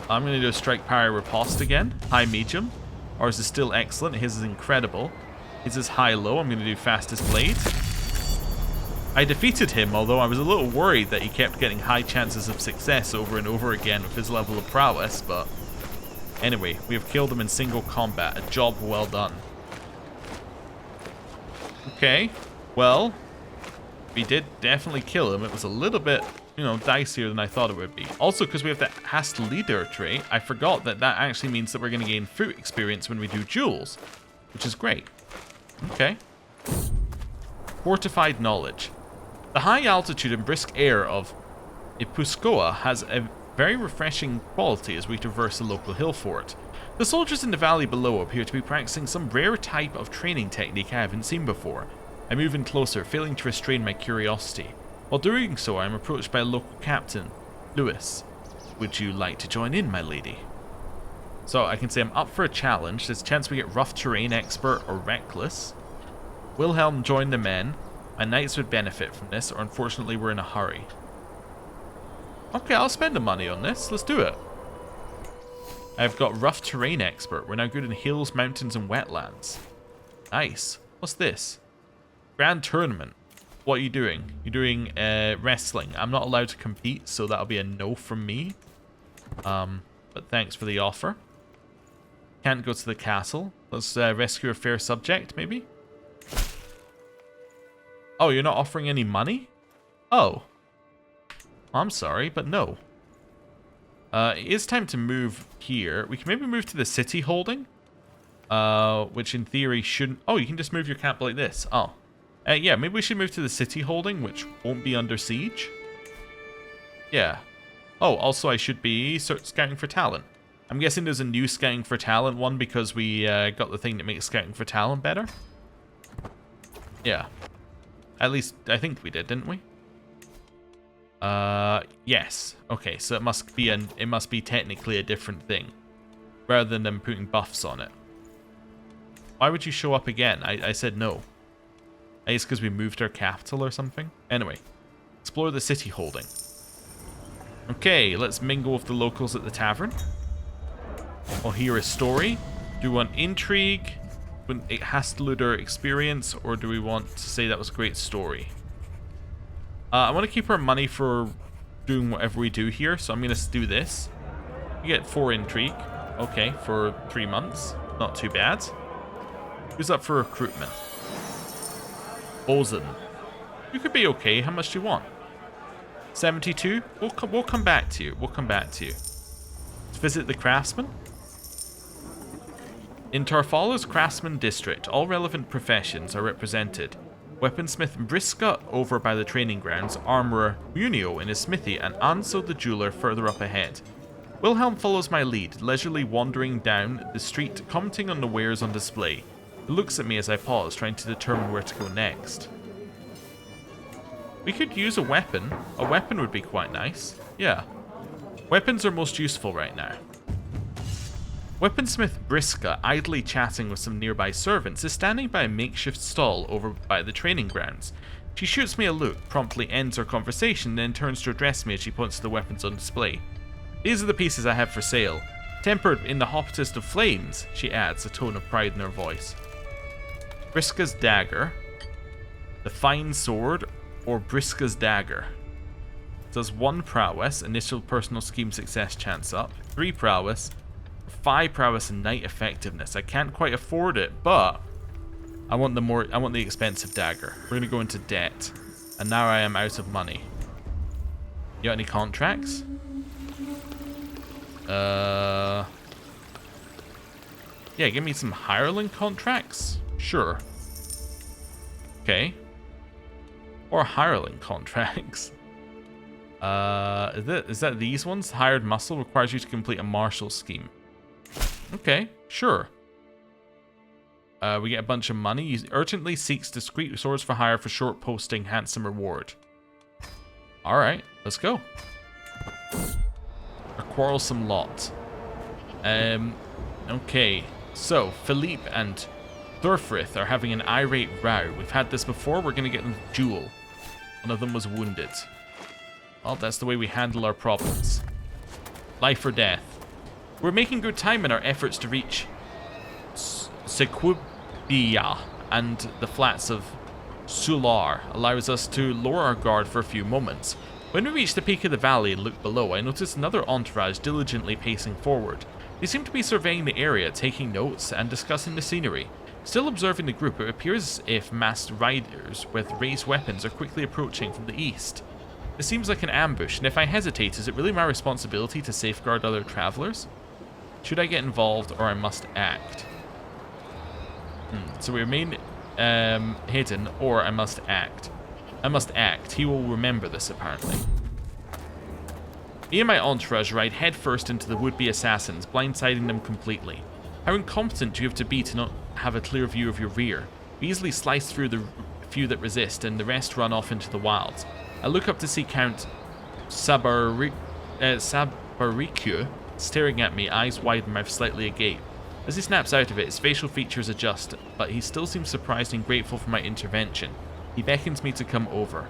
I'm going to do a strike, parry, riposte again. High, medium. Ours is still excellent. His is incredible. His is high, low. I'm going to do fastest blade. I defeated him, although I was a little worried that he kept getting high chances of success over and over again with his level of prowess, but anyway, we have killed him in single combat. A job well done. Okay. Well, we did definitely kill him. It was a little bit, you know, dicier than I thought it would be. Also, because we have the Hast Leader trait, I forgot that that actually means that we're going to gain fruit experience when we do duels, which is great. Okay. Fortified knowledge. The high altitude and brisk air of Ipuscoa has a very refreshing quality as we traverse the local hill fort. The soldiers in the valley below appear to be practicing some rare type of training technique I haven't seen before. I move in closer, failing to restrain my curiosity. While doing so, I am approached by a local captain, Lewis. Would you like to join in, my lady? So I can say I'm up for a challenge. There's a chance we get rough terrain, expert, or reckless. Wilhelm join the men. My knights would benefit from this, or unfortunately we're in a hurry. Okay, I'll spend the money on this. Let's do it. I've got rough terrain expert. We're now good in hills, mountains, and wetlands. Nice. What's this? Grand tournament. What are you doing? You're doing wrestling. I'm not allowed to compete, so that'll be a no from me. But thanks for the offer. Can't go to the castle. Let's rescue a fair subject, maybe? Oh, you're not offering any money? Oh. I'm sorry, but no. It is time to move here. We can maybe move to the city holding. Which in theory shouldn't... Oh, you can just move your camp like this. Oh. Yeah, maybe we should move to the city holding, which won't be under siege. Yeah. Oh, also I should be scouting for talent. I'm guessing there's a new scouting for talent one because we got the thing that makes scouting for talent better. Yeah. At least, I think we did, didn't we? Yes. Okay, so it must be technically a different thing. Rather than them putting buffs on it. Why would you show up again? I said no. I guess because we moved our capital or something? Anyway. Explore the city holding. Okay, let's mingle with the locals at the tavern. I'll hear a story. Do we want intrigue? Hastluder experience? Or do we want to say that was a great story? I want to keep our money for doing whatever we do here, so I'm going to do this. We get 4 intrigue. Okay, for 3 months. Not too bad. Who's up for recruitment? Bosun. You could be okay. How much do you want? 72? We'll come back to you. We'll come back to you. Let's visit the craftsman. In Tarfala's craftsman district, all relevant professions are represented. Weaponsmith Briska over by the training grounds, armorer Munio in his smithy, and Anso the jeweler further up ahead. Wilhelm follows my lead, leisurely wandering down the street, commenting on the wares on display. He looks at me as I pause, trying to determine where to go next. We could use a weapon. A weapon would be quite nice. Yeah. Weapons are most useful right now. Weaponsmith Briska, idly chatting with some nearby servants, is standing by a makeshift stall over by the training grounds. She shoots me a look, promptly ends her conversation, then turns to address me as she points to the weapons on display. These are the pieces I have for sale. Tempered in the hottest of flames, she adds, a tone of pride in her voice. Briska's dagger, the fine sword, or Briska's dagger. Does 1 prowess, initial personal scheme success chance up, 3 prowess, 5 prowess and knight effectiveness. I can't quite afford it, but I want the expensive dagger. We're gonna go into debt. And now I am out of money. You got any contracts? Yeah, give me some hireling contracts? Sure. Okay. Or hireling contracts. Is that these ones? Hired muscle requires you to complete a martial scheme. Okay, sure. We get a bunch of money. He urgently seeks discreet swords for hire for short posting, handsome reward. Alright, let's go. A quarrelsome lot. Okay. So, Philippe and Thurfrith are having an irate row. We've had this before. We're going to get them a duel. One of them was wounded. Well, that's the way we handle our problems. Life or death. We're making good time in our efforts to reach Sequibia, and the flats of Sular allows us to lower our guard for a few moments. When we reach the peak of the valley and look below, I notice another entourage diligently pacing forward. They seem to be surveying the area, taking notes and discussing the scenery. Still observing the group, it appears as if masked riders with raised weapons are quickly approaching from the east. It seems like an ambush, and if I hesitate, is it really my responsibility to safeguard other travelers? Should I get involved, or I must act? So we remain hidden, or I must act. I must act. He will remember this, apparently. Me and my entourage ride headfirst into the would-be assassins, blindsiding them completely. How incompetent do you have to be to not have a clear view of your rear? We easily slice through the few that resist, and the rest run off into the wilds. I look up to see Count Sabarikyu staring at me, eyes wide and mouth slightly agape. As he snaps out of it, his facial features adjust, but he still seems surprised and grateful for my intervention. He beckons me to come over.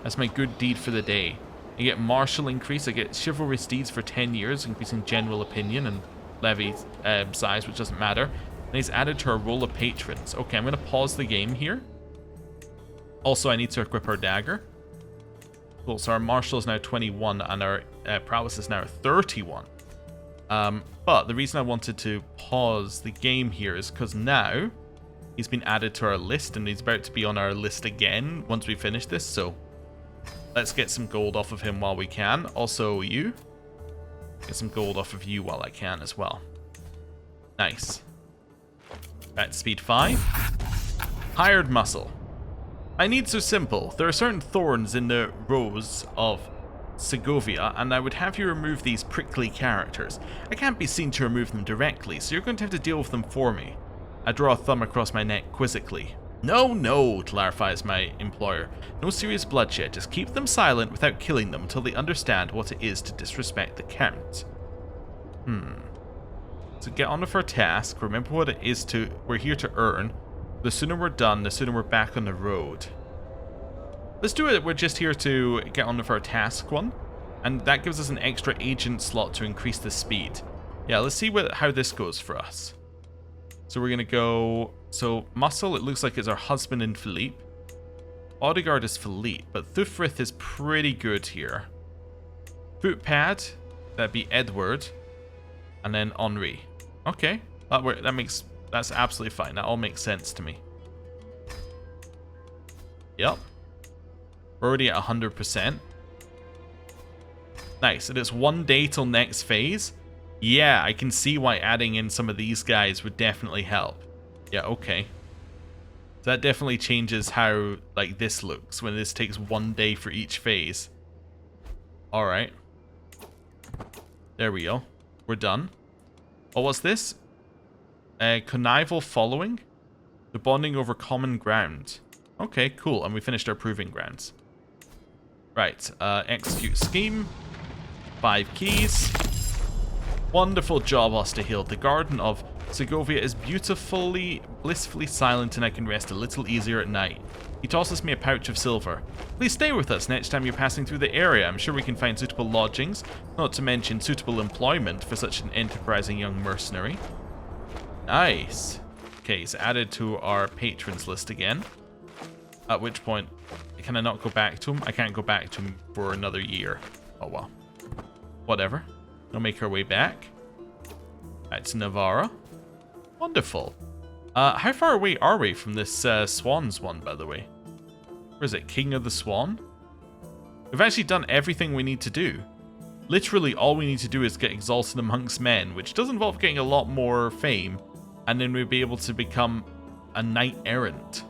That's my good deed for the day. I get martial increase, I get chivalrous deeds for 10 years, increasing general opinion and levy size, which doesn't matter. And he's added to our roll of patrons. Okay, I'm going to pause the game here. Also, I need to equip our dagger. Cool, so our martial is now 21 and our prowess is now 31. But the reason I wanted to pause the game here is because now he's been added to our list and he's about to be on our list again once we finish this, so let's get some gold off of him while we can. Also you. Get some gold off of you while I can as well. Nice. Back to speed 5. Hired muscle. My needs are simple. There are certain thorns in the rose of Segovia, and I would have you remove these prickly characters. I can't be seen to remove them directly, so you're going to have to deal with them for me. I draw a thumb across my neck quizzically. No, clarifies my employer. No serious bloodshed, just keep them silent without killing them until they understand what it is to disrespect the Count. So get on with our task, remember what it is we're here to earn. The sooner we're done, the sooner we're back on the road. Let's do it, we're just here to get on with our task one. And that gives us an extra agent slot to increase the speed. Yeah, let's see how this goes for us. So we're going to go... So, muscle, it looks like it's our husband in Philippe. Bodyguard is Philippe, but Thufrith is pretty good here. Footpad, that'd be Edward. And then Henri. Okay, that's absolutely fine. That all makes sense to me. Yep. We're already at 100%. Nice, and it's 1 day till next phase. Yeah, I can see why adding in some of these guys would definitely help. Yeah, okay. So that definitely changes how, like, this looks when this takes 1 day for each phase. Alright. There we go. We're done. Oh, what's this? Connival following? The bonding over common ground. Okay, cool. And we finished our proving grounds. Right, execute scheme. 5 keys. Wonderful job, Osterhild. The garden of Segovia is beautifully, blissfully silent, and I can rest a little easier at night. He tosses me a pouch of silver. Please stay with us next time you're passing through the area. I'm sure we can find suitable lodgings, not to mention suitable employment for such an enterprising young mercenary. Nice. Okay, it's added to our patrons list again. At which point, can I not go back to him? I can't go back to him for another year. Oh well. Whatever. We'll make our way back. Back to Navarra. Wonderful. How far away are we from this Swans one, by the way? Where is it? King of the Swan? We've actually done everything we need to do. Literally, all we need to do is get exalted amongst men, which does involve getting a lot more fame, and then we'll be able to become a knight errant.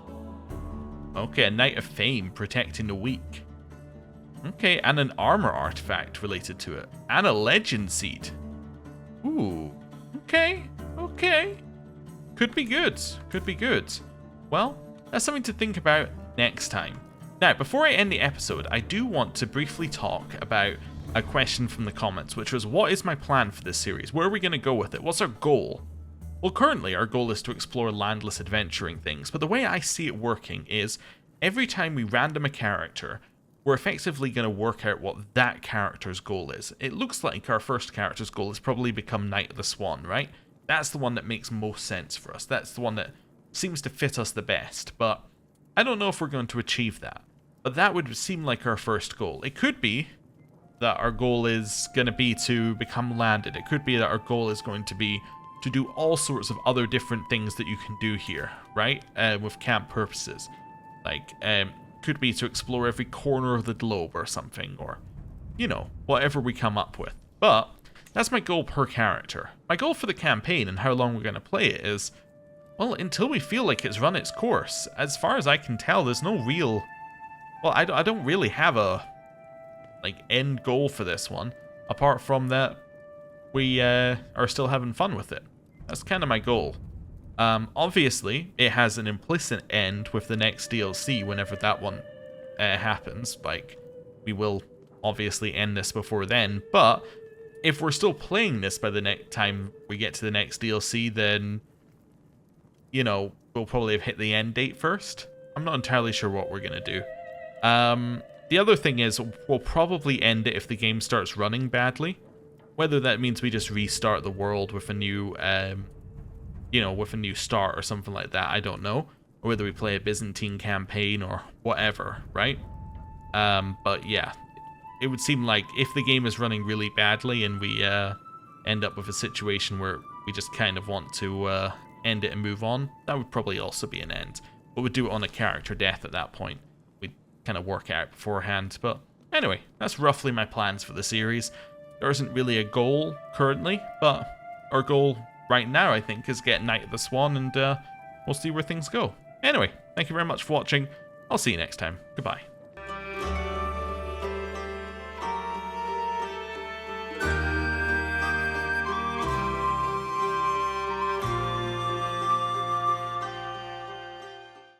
Okay, a knight of fame, protecting the weak. Okay, and an armor artifact related to it. And a legend seed. Ooh, okay, okay. Could be good, could be good. Well, that's something to think about next time. Now, before I end the episode, I do want to briefly talk about a question from the comments, which was, what is my plan for this series? Where are we going to go with it? What's our goal? Well, currently our goal is to explore landless adventuring things, but the way I see it working is every time we random a character, we're effectively going to work out what that character's goal is. It looks like our first character's goal is probably become Knight of the Swan, right? That's the one that makes most sense for us. That's the one that seems to fit us the best, but I don't know if we're going to achieve that. But that would seem like our first goal. It could be that our goal is going to be to become landed. It could be that our goal is going to be to do all sorts of other different things that you can do here, right? With camp purposes. Like, could be to explore every corner of the globe or something, or, you know, whatever we come up with. But that's my goal per character. My goal for the campaign and how long we're going to play it is, well, until we feel like it's run its course. As far as I can tell, there's no real... Well, I don't really have a, like, end goal for this one, apart from that we are still having fun with it. That's kind of my goal. Obviously, it has an implicit end with the next DLC whenever that one happens. Like, we will obviously end this before then, but if we're still playing this by the next time we get to the next DLC, then, you know, we'll probably have hit the end date first. I'm not entirely sure what we're going to do. The other thing is, we'll probably end it if the game starts running badly. Whether that means we just restart the world with a new, you know, with a new start or something like that, I don't know. Or whether we play a Byzantine campaign or whatever, right? But yeah, it would seem like if the game is running really badly and we end up with a situation where we just kind of want to end it and move on, that would probably also be an end. But we'd do it on a character death at that point. Kind of work out beforehand. But anyway, that's roughly my plans for the series. There isn't really a goal currently, but our goal right now, I think, is get Knight of the Swan, and we'll see where things go. Anyway, thank you very much for watching. I'll see you next time. Goodbye.